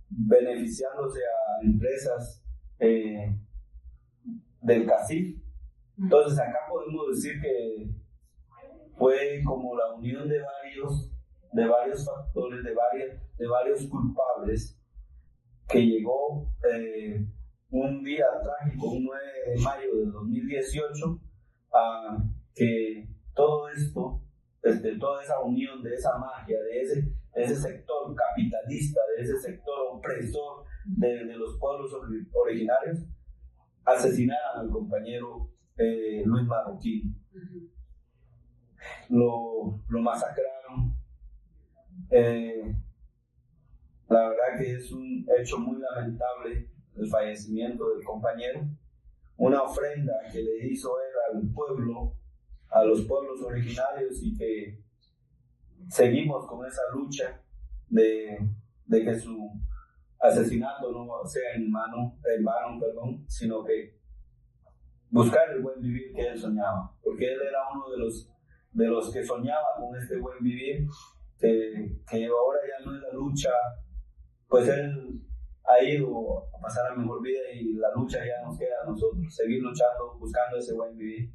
beneficiándose a empresas del CACIF, Entonces acá podemos decir que fue como la unión de varios factores, de varios culpables, que llegó un día trágico, un 9 de mayo de 2018, a que todo esto, toda esa unión de esa magia, de ese sector capitalista, de ese sector opresor de los pueblos originarios, asesinaran al compañero Luis Marroquín. Lo masacraron. La verdad que es un hecho muy lamentable el fallecimiento del compañero, una ofrenda que le hizo él al pueblo, a los pueblos originarios, y que seguimos con esa lucha de que su asesinato no sea en vano, sino que buscar el buen vivir que él soñaba, porque él era uno de los que soñaba con este buen vivir, que ahora ya no es la lucha, pues él ha ido a pasar la mejor vida y la lucha ya nos queda a nosotros, seguir luchando, buscando ese buen vivir.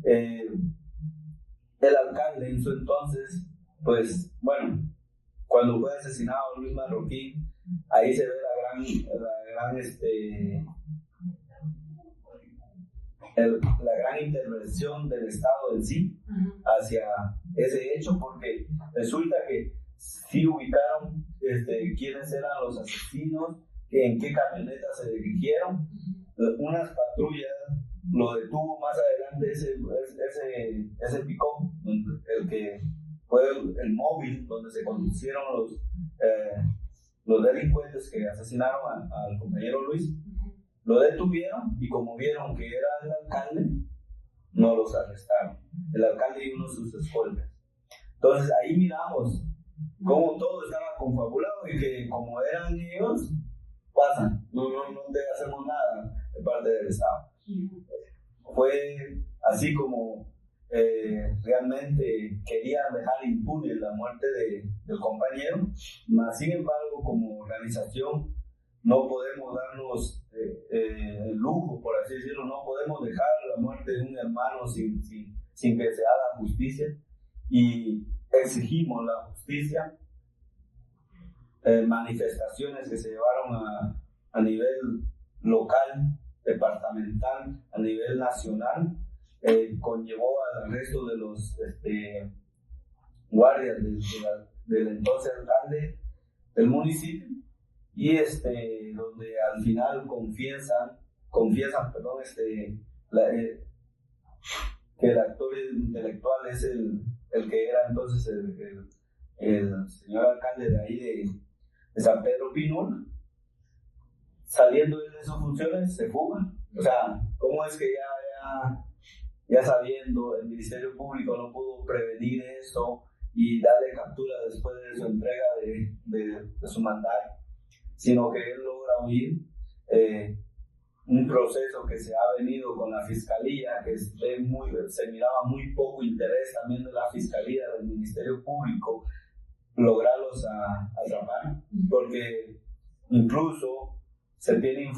El alcalde en su entonces, pues bueno, cuando fue asesinado Luis Marroquín, ahí se ve la gran intervención del Estado en sí hacia ese hecho, porque resulta que sí ubicaron quiénes eran los asesinos, en qué camioneta se dirigieron. Unas patrullas lo detuvo más adelante ese pick-up, el que fue el móvil donde se conducieron los delincuentes que asesinaron al compañero Luis. Lo detuvieron y como vieron que era el alcalde, no los arrestaron. El alcalde y uno de sus escoltas. Entonces ahí miramos cómo todo estaba confabulado y que como eran ellos, pasan, no te hacemos nada de parte del Estado. Fue así como realmente querían dejar impune la muerte del compañero, mas sin embargo como organización no podemos darnos el lujo, por así decirlo, no podemos dejar la muerte de un hermano sin que se haga justicia, y exigimos la justicia. Manifestaciones que se llevaron a nivel local, departamental, a nivel nacional, conllevó al resto de los guardias del entonces alcalde del municipio, y donde al final confiesan que el actor intelectual es el que era entonces el señor alcalde de ahí de San Pedro Pinula. Saliendo de sus funciones se fuga. O sea, ¿cómo es que ya sabiendo el Ministerio Público no pudo prevenir eso y darle captura después de su entrega de su mandato, sino que él logra huir? Un proceso que se ha venido con la Fiscalía, que se miraba muy poco interés también de la Fiscalía, del Ministerio Público, lograrlos atrapar, porque incluso se tenía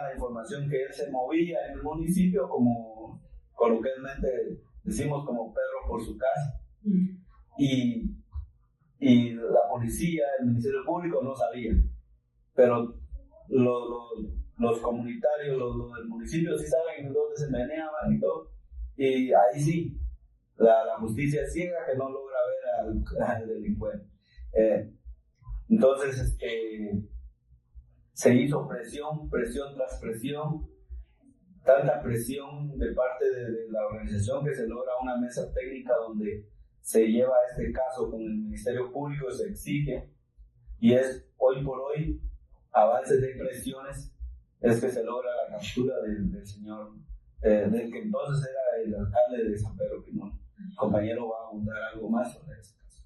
la información que él se movía en el municipio como coloquialmente decimos como perro por su casa, y la policía, el Ministerio Público no sabía, pero los comunitarios, los del municipio sí saben dónde se meneaban y todo, y ahí sí, la justicia es ciega que no logra ver al delincuente. Entonces se hizo presión tras presión, tanta presión de parte de la organización que se logra una mesa técnica donde se lleva este caso con el Ministerio Público, se exige, y es hoy por hoy, a base de presiones, es que se logra la captura del señor, del que entonces era el alcalde de San Pedro Pinula. El compañero va a abundar algo más sobre ese caso.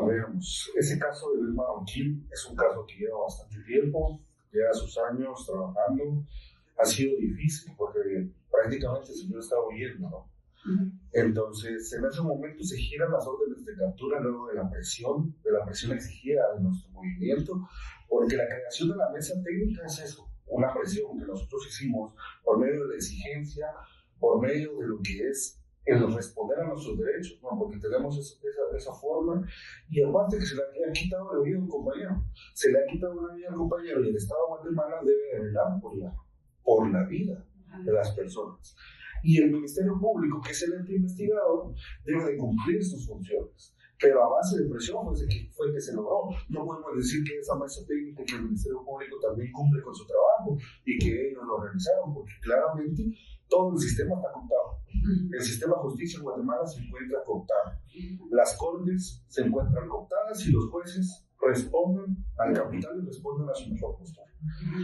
Veamos, ese caso de Luis Marroquín es un caso que lleva bastante tiempo, lleva sus años trabajando, ha sido difícil porque prácticamente el señor está huyendo, ¿no? Entonces, en ese momento se giran las órdenes de captura luego de la presión exigida de nuestro movimiento, porque la creación de la mesa técnica es eso, una presión que nosotros hicimos por medio de la exigencia por medio de lo que es el responder a nuestros derechos, ¿no? Porque tenemos esa forma, y aparte que se le ha quitado la vida a un compañero, se le ha quitado una vida al compañero, y el Estado de Guatemala debe velar por la vida de las personas. Y el Ministerio Público, que es el ente investigador, debe de cumplir sus funciones. Pero a base de presión fue que se logró. No podemos decir que esa mesa técnica, que el Ministerio Público también cumple con su trabajo y que ellos lo realizaron, porque claramente todo el sistema está cooptado. El sistema de justicia en Guatemala se encuentra cooptado. Las cortes se encuentran cooptadas y los jueces responden al capital y responden a su mejor postura.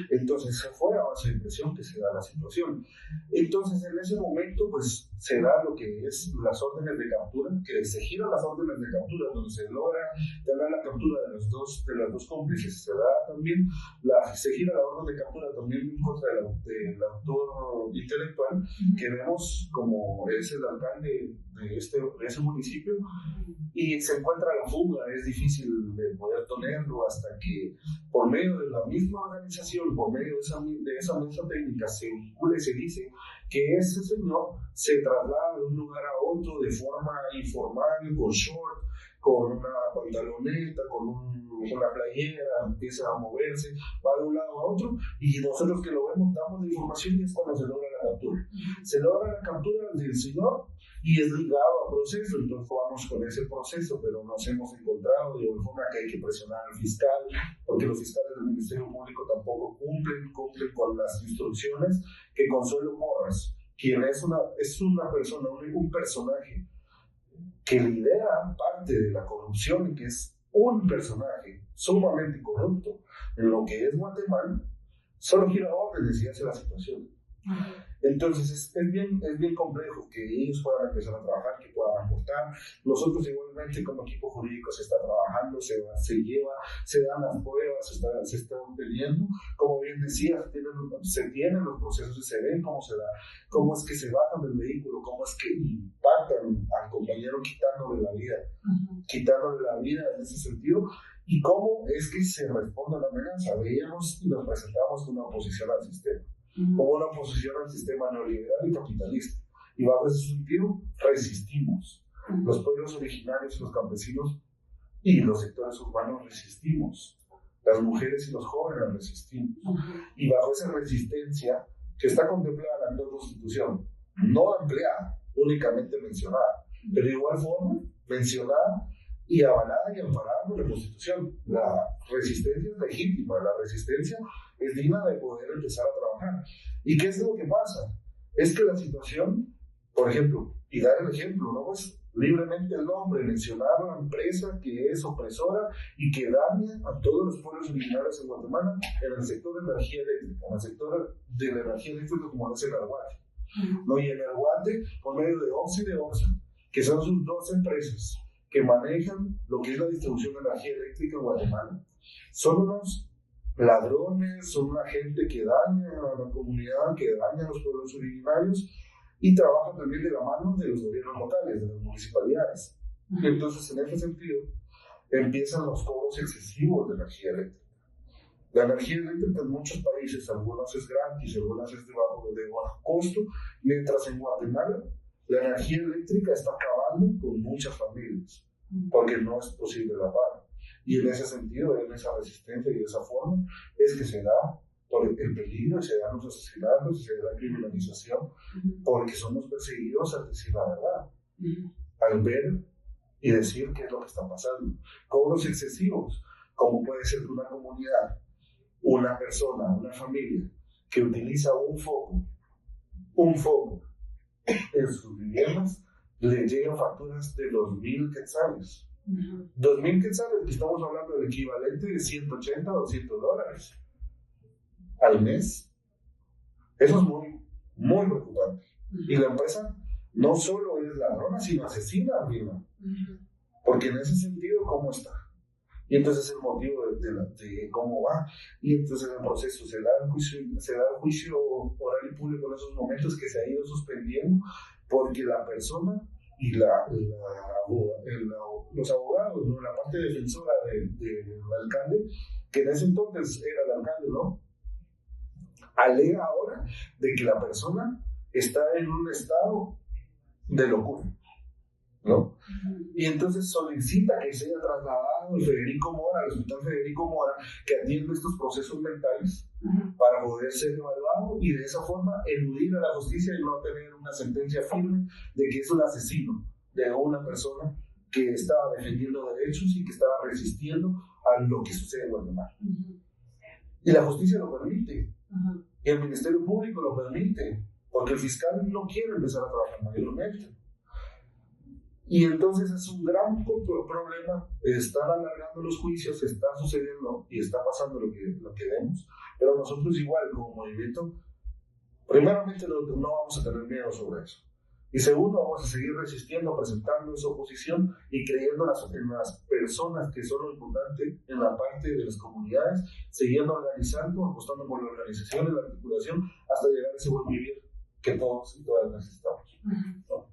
Entonces fue a base de presión que se da la situación. Entonces en ese momento pues se da lo que es las órdenes de captura, que se giran las órdenes de captura, donde se logra tener la captura de las dos cómplices. Se da también se gira la orden de captura también en contra del autor intelectual, que vemos como es el alcalde de ese municipio, y se encuentra la fuga. Es difícil de poder tenerlo hasta que por medio de la misma organización, por medio de esa mesa técnica, se vincula y se dice que ese señor se traslada de un lugar a otro de forma informal, con short, con una pantaloneta, con una playera, empieza a moverse, va de un lado a otro, y nosotros que lo vemos damos la información, y es cuando se logra la captura. Se logra la captura del señor y es ligado a proceso. Entonces vamos con ese proceso, pero nos hemos encontrado de igual forma que hay que presionar al fiscal, porque los fiscales del Ministerio Público tampoco cumplen con las instrucciones que Consuelo Porras, quien es una persona, un personaje que lidera parte de la corrupción y que es un personaje sumamente corrupto en lo que es Guatemala, solo gira órdenes y hace la situación. Entonces es bien complejo que ellos puedan empezar a trabajar, que puedan aportar. Nosotros igualmente como equipo jurídico se está trabajando, se dan las pruebas, se están teniendo, como bien decía, se tienen los procesos y se ven cómo se da, cómo es que se bajan del vehículo, cómo es que impactan al compañero quitándole la vida en ese sentido, y cómo es que se responde a la amenaza. Veíamos y nos presentamos con una oposición al sistema, como una oposición al sistema neoliberal y capitalista, y bajo ese sentido resistimos. Los pueblos originarios, los campesinos y los sectores urbanos resistimos, las mujeres y los jóvenes resistimos, y bajo esa resistencia que está contemplada en la actual Constitución, no ampliada, únicamente mencionada, pero de igual forma mencionada y avalada y amparada por la Constitución. La resistencia es legítima, la resistencia es digna de poder empezar a trabajar. ¿Y qué es lo que pasa? Es que la situación, por ejemplo, y dar el ejemplo, ¿no? Pues libremente el nombre, mencionar a una empresa que es opresora y que daña a todos los pueblos originarios en Guatemala en el sector de energía eléctrica, en el sector de la energía eléctrica como lo es el Arguate, ¿no? Y el Arguate, por medio de OPSA y de OPSA, que son sus dos empresas que manejan lo que es la distribución de energía eléctrica en Guatemala, son unos ladrones, son una gente que daña a la comunidad, que daña a los pueblos originarios, y trabajan también de la mano de los gobiernos locales, de las municipalidades. Entonces, en ese sentido, empiezan los cobros excesivos de energía eléctrica. La energía eléctrica en muchos países, algunas es gratis, algunas es de bajo costo, mientras en Guatemala la energía eléctrica está acabando con muchas familias, porque no es posible la paga. Y en ese sentido, en esa resistencia y de esa forma, es que se da por el peligro, y se dan los asesinatos, y se da la criminalización, porque somos perseguidos al decir la verdad, al ver y decir qué es lo que está pasando. Cobros excesivos, como puede ser que una comunidad, una persona, una familia, que utiliza un foco en sus viviendas, le llegan facturas de 2,000 quetzales. 2,000 quetzales, que estamos hablando del equivalente de 180 a 200 dólares al mes. Eso es muy, muy preocupante. Y la empresa no solo es ladrona, sino asesina arriba. Porque en ese sentido, ¿cómo está? Y entonces el motivo de cómo va. Y entonces el proceso se da el juicio oral y público en esos momentos, que se ha ido suspendiendo porque la persona y los abogados, ¿no? La parte defensora del alcalde, que en ese entonces era el alcalde, ¿no? Alega ahora de que la persona está en un estado de locura, ¿no? Y entonces solicita que sea trasladado al Federico Mora, al Hospital Federico Mora, que atiende estos procesos mentales para poder ser evaluado y de esa forma eludir a la justicia y no tener una sentencia firme de que es un asesino de una persona que estaba defendiendo derechos y que estaba resistiendo a lo que sucede en Guatemala. Y la justicia lo permite, y el Ministerio Público lo permite, porque el fiscal no quiere empezar a trabajar mayormente. Y entonces es un gran problema, están alargando los juicios, está sucediendo y está pasando lo que vemos, pero nosotros igual como movimiento, primeramente no vamos a tener miedo sobre eso. Y segundo, vamos a seguir resistiendo, presentando esa oposición y creyendo en las personas que son lo importante en la parte de las comunidades, siguiendo organizando, apostando por la organización y la articulación hasta llegar a ese buen vivir que todos y todas necesitamos. ¿No?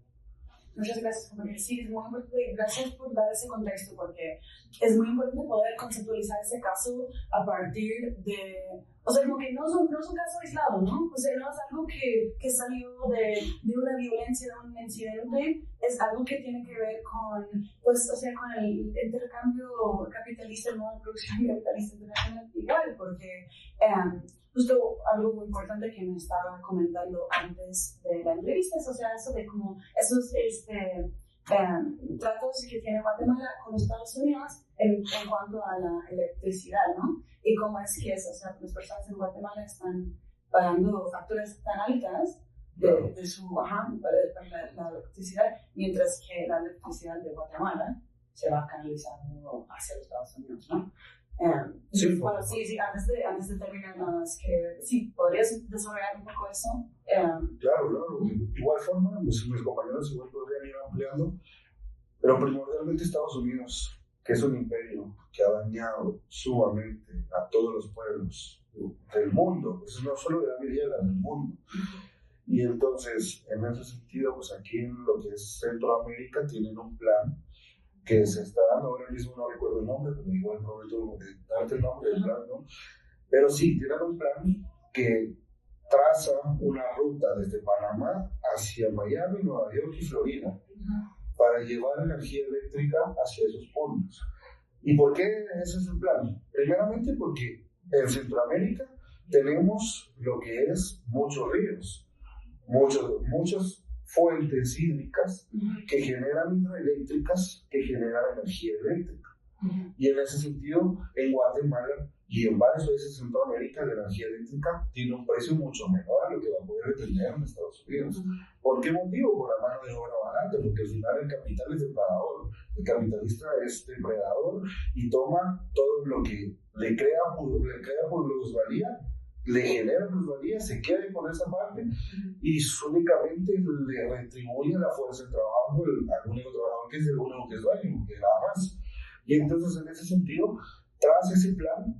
Muchas gracias, compañero. Sí, es muy importante. Gracias por dar ese contexto, porque es muy importante poder conceptualizar ese caso a partir de, o sea, como que no es un caso aislado, ¿no? O sea, no es algo que salió de una violencia, de un incidente, es algo que tiene que ver con, pues, o sea, con el intercambio capitalista, el modo de producción capitalista internacional igual, porque justo algo muy importante que me estaba comentando antes de la entrevista es, o sea, eso de como esos tratos que tiene Guatemala con los Estados Unidos en cuanto a la electricidad, ¿no? Y cómo es que o sea, las personas en Guatemala están pagando facturas tan altas de su, para la electricidad, mientras que la electricidad de Guatemala se va canalizando hacia los Estados Unidos, ¿no? Sí, bueno, sí, antes de terminar, nada más que, sí, ¿podrías desarrollar un poco eso? Claro, de igual forma, mis compañeros igual podrían ir ampliando, pero primordialmente Estados Unidos, que es un imperio que ha dañado sumamente a todos los pueblos del mundo, pues no solo de la América, del mundo. Y entonces, en ese sentido, pues aquí en lo que es Centroamérica tienen un plan que se está dando, ahora mismo no recuerdo el nombre, pero igual prometo darte el nombre del plan, ¿no? Pero sí, tienen un plan que traza una ruta desde Panamá hacia Miami, Nueva York y Florida para llevar energía eléctrica hacia esos puntos. ¿Y por qué ese es el plan? Primeramente porque en Centroamérica tenemos lo que es muchos ríos, muchas fuentes hídricas que generan hidroeléctricas, que generan energía eléctrica. Y en ese sentido, en Guatemala y en varios países de Centroamérica, la energía eléctrica tiene un precio mucho menor a lo que va a poder tener en Estados Unidos. ¿Por qué motivo? Por la mano de obra barata, porque al final el capital es depredador, el capitalista es depredador y toma todo lo que le crea por plusvalía, le genera plusvalía, se quede con esa parte y únicamente le retribuye la fuerza de trabajo al único trabajador que es el único que es dueño, que nada más. Y entonces en ese sentido, tras ese plan,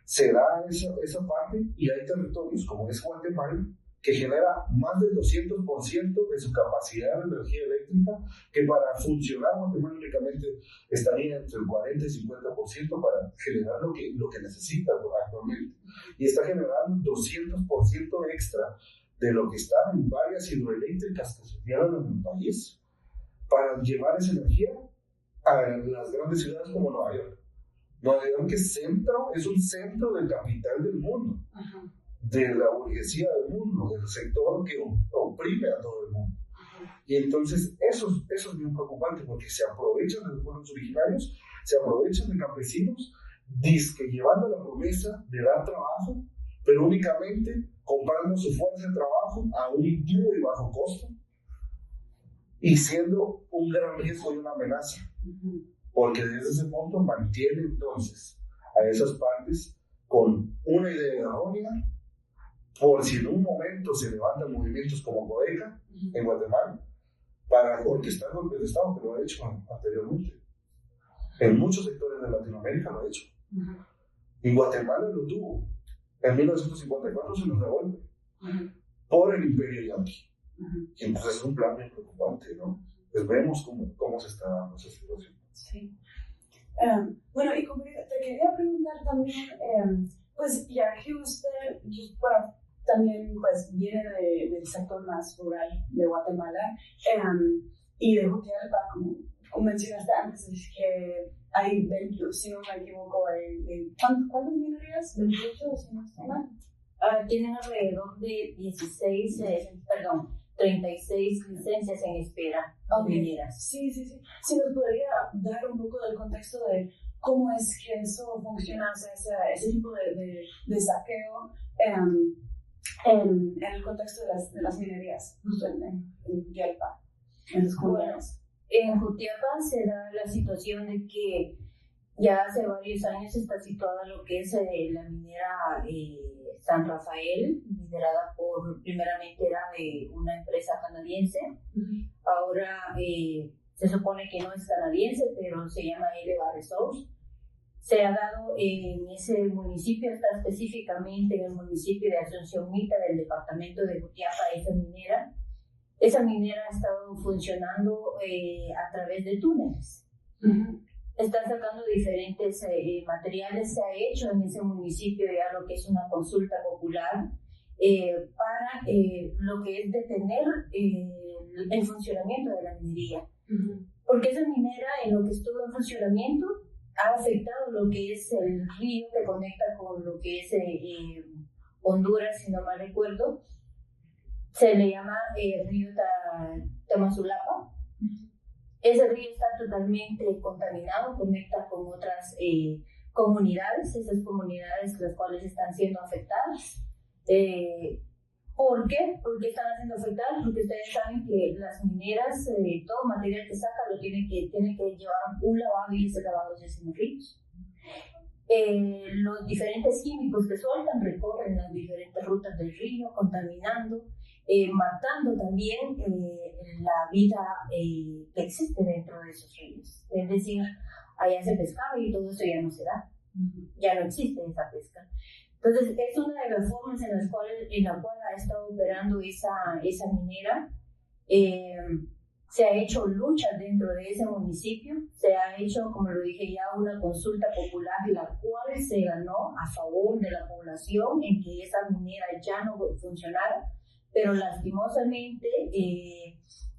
se da esa parte y hay territorios como es Guatemala que genera más del 200% de su capacidad de energía eléctrica, que para funcionar Guatemala únicamente estaría entre el 40 y 50% para generar lo que necesita actualmente. Y está generando un 200% extra de lo que está en varias hidroeléctricas que se tienen en el país para llevar esa energía a las grandes ciudades como Nueva York. Nueva York es un centro del capital del mundo, de la burguesía del mundo, del sector que oprime a todo el mundo. Y entonces eso es bien preocupante porque se aprovechan de los pueblos originarios, se aprovechan de campesinos, dizque llevando la promesa de dar trabajo, pero únicamente comprando su fuerza de trabajo a un muy bajo costo y siendo un gran riesgo y una amenaza. Porque desde ese punto mantiene entonces a esas partes con una idea errónea, por si en un momento se levantan movimientos como Codeca en Guatemala, para orquestar golpes de Estado, que lo ha hecho anteriormente. En muchos sectores de Latinoamérica lo ha hecho. Y Guatemala lo tuvo. En 1954 se nos revuelve por el imperio yanqui. Y entonces es un plan bien preocupante, ¿no? Pues vemos cómo se está dando esa situación. Sí. Bueno, y como te quería preguntar también, pues ya que usted, para también pues viene del sector más rural de Guatemala y de Jutialpa, como mencionaste antes, es que hay 20, si no me equivoco, ¿cuántas minerías? 28, si no estoy mal. Tienen alrededor de 36 licencias en espera mineras. Sí. Si nos podría dar un poco del contexto de cómo es que eso funciona, o sea, ese tipo de saqueo en el contexto de las minerías, justo en Jutialpa, en los comunidades. En Jutialpa se da la situación de que ya hace varios años está situada lo que es la minera San Rafael, liderada primeramente era de una empresa canadiense. Ahora se supone que no es canadiense, pero se llama Eleva Resource. Se ha dado en ese municipio, está específicamente en el municipio de Asunción Mita del departamento de Jutiapa, esa minera. Esa minera ha estado funcionando a través de túneles. Están sacando diferentes materiales. Se ha hecho en ese municipio ya lo que es una consulta popular para lo que es detener el funcionamiento de la minería. Porque esa minera, en lo que estuvo en funcionamiento, ha afectado lo que es el río que conecta con lo que es Honduras, si no mal recuerdo. Se le llama río Tamazulapa. Ese río está totalmente contaminado, conecta con otras comunidades, esas comunidades las cuales están siendo afectadas. ¿Por qué? ¿Por qué están siendo afectadas? Porque ustedes saben que las mineras, todo material que sacan lo tienen que llevar un lavado y ese lavado se hace en los ríos. Los diferentes químicos que sueltan recorren las diferentes rutas del río, contaminando, matando también la vida que existe dentro de esos ríos. Es decir, allá se pescaba y todo eso ya no se da, ya no existe esa pesca. Entonces, es una de las formas en la cual ha estado operando esa minera. Se ha hecho luchas dentro de ese municipio, se ha hecho, como lo dije ya, una consulta popular, la cual se ganó a favor de la población en que esa minera ya no funcionara, pero lastimosamente,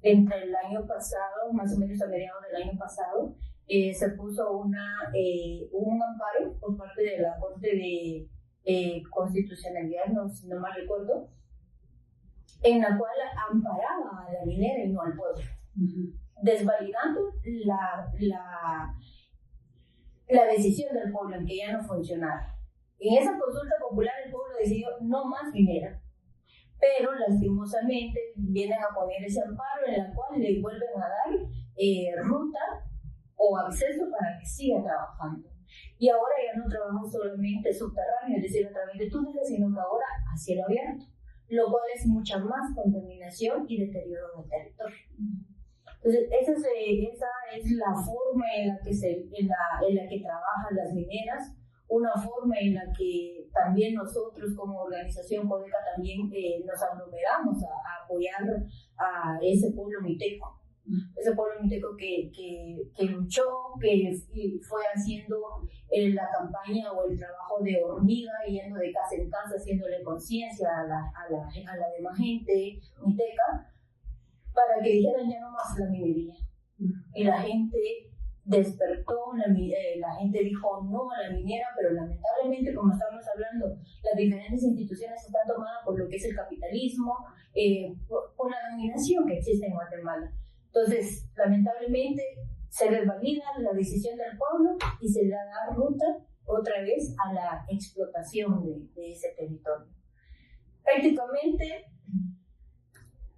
entre el año pasado, más o menos a mediados del año pasado, se puso un amparo por parte de la Corte de Constitucionalidad, si no mal recuerdo, en la cual amparaba a la minera y no al pueblo, desvalidando la decisión del pueblo en que ya no funcionara. En esa consulta popular el pueblo decidió no más minera, pero lastimosamente vienen a poner ese amparo en la cual le vuelven a dar ruta o acceso para que siga trabajando. Y ahora ya no trabajamos solamente subterráneo, es decir, a través de túneles, sino que ahora a cielo abierto, lo cual es mucha más contaminación y deterioro del territorio. Entonces, esa es la forma en la que trabajan las mineras, una forma en la que también nosotros como organización Codeca también nos aglomeramos a apoyar a ese pueblo mixteco. Ese pueblo mixteco que luchó, que fue haciendo la campaña o el trabajo de hormiga, yendo de casa en casa, haciéndole conciencia a la demás gente mixteca, para que dijeran ya no más la minería. Y la gente despertó, la gente dijo no a la minera, pero lamentablemente, como estamos hablando, las diferentes instituciones están tomadas por lo que es el capitalismo, por la dominación que existe en Guatemala. Entonces, lamentablemente, se desvalida la decisión del pueblo y se le da ruta otra vez a la explotación de ese territorio. Prácticamente,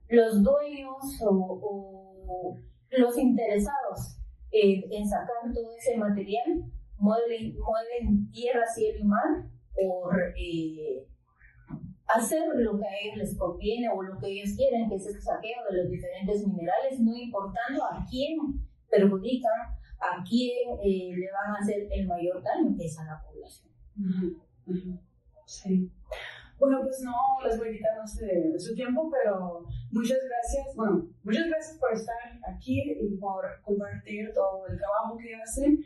los dueños o los interesados en sacar todo ese material mueven tierra, cielo y mar por hacer lo que a ellos les conviene o lo que ellos quieren, que es el saqueo de los diferentes minerales, no importando a quién perjudican, a quién le van a hacer el mayor daño, que es a la población. Sí. Bueno, pues no les voy a quitar más de su tiempo, pero muchas gracias por estar aquí y por compartir todo el trabajo que hacen.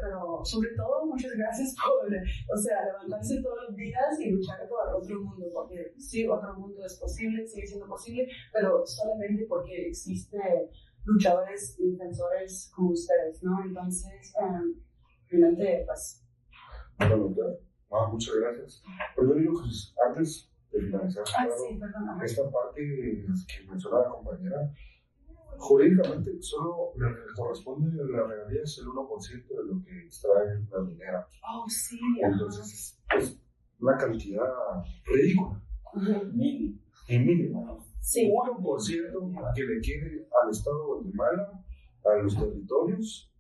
pero sobre todo muchas gracias por, o sea, levantarse todos los días y luchar por otro mundo, porque sí, otro mundo es posible, sigue siendo posible, pero solamente porque existe luchadores y defensores como ustedes, ¿no? Entonces, realmente, pues... Bueno, muchas gracias. Pero yo digo que antes de finalizar, sí, perdón, esta parte que mencionaba la compañera, jurídicamente solo le corresponde a la regalía es el 1% de lo que extrae la minera. Oh, sí. Entonces es una cantidad ridícula. Y mínima. Sí. 1% que le quede al Estado de Guatemala, a los territorios,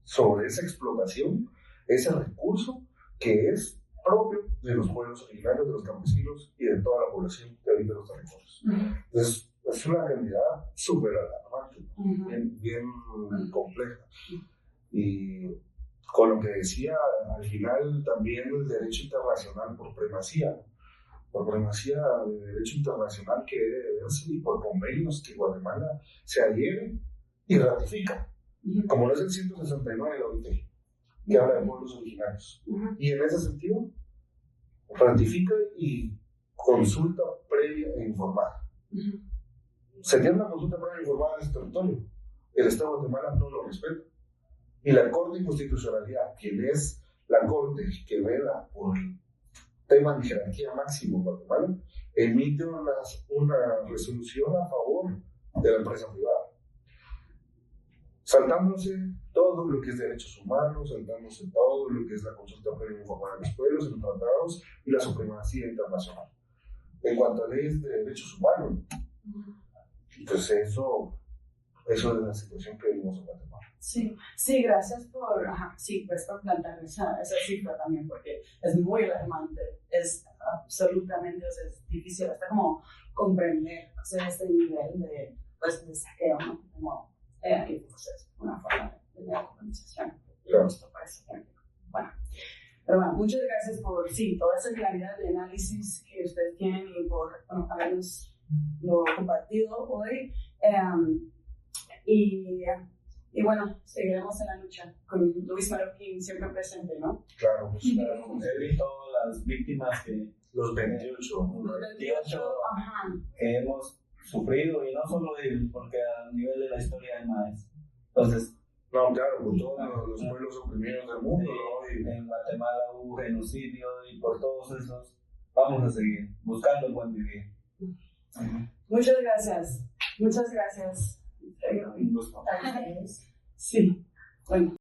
sobre esa explotación, ese recurso que es propio de los pueblos originarios, de los campesinos y de toda la población que habita los territorios. Entonces, es una cantidad súper alarmante, bien compleja. Y con lo que decía, al final también el derecho internacional por primacía de derecho internacional que debe verse y por convenios que Guatemala se adhiere y ratifica, como no es el 169 de la OIT, que habla de pueblos originarios. Y en ese sentido, ratifica y consulta previa e informada. Se tiene una consulta previa e informada en ese territorio. El Estado de Guatemala no lo respeta. Y la Corte de Constitucionalidad, quien es la Corte que vela por el tema de jerarquía máximo en Guatemala, emite una resolución a favor de la empresa privada, saltándose todo lo que es derechos humanos, saltándose todo lo que es la consulta previa informada de los pueblos, los tratados y la supremacía internacional. En cuanto a leyes de derechos humanos, pues eso es la situación que vivimos en Guatemala. Sí, gracias por plantear esa cifra también, porque es muy alarmante, es absolutamente, o sea, es difícil hasta como comprender, o sea, este nivel de saqueo, ¿no? Como, pues es una forma de colonización. Claro. Esto parece bueno. Pero bueno, muchas gracias por toda esa claridad de análisis que ustedes tienen y por habernos lo compartido hoy. Y bueno, seguiremos en la lucha con Luis Marroquín siempre presente, ¿no? Claro, pues Él y todas las víctimas que... Los 28 que hemos sufrido, y no solo ellos, porque a nivel de la historia hay más. Entonces, no, claro, con todos los pueblos oprimidos del mundo, ¿no? Y en Guatemala hubo genocidio, y por todos esos vamos a seguir buscando el buen vivir. Muchas gracias. Un gusto. Sí, bueno.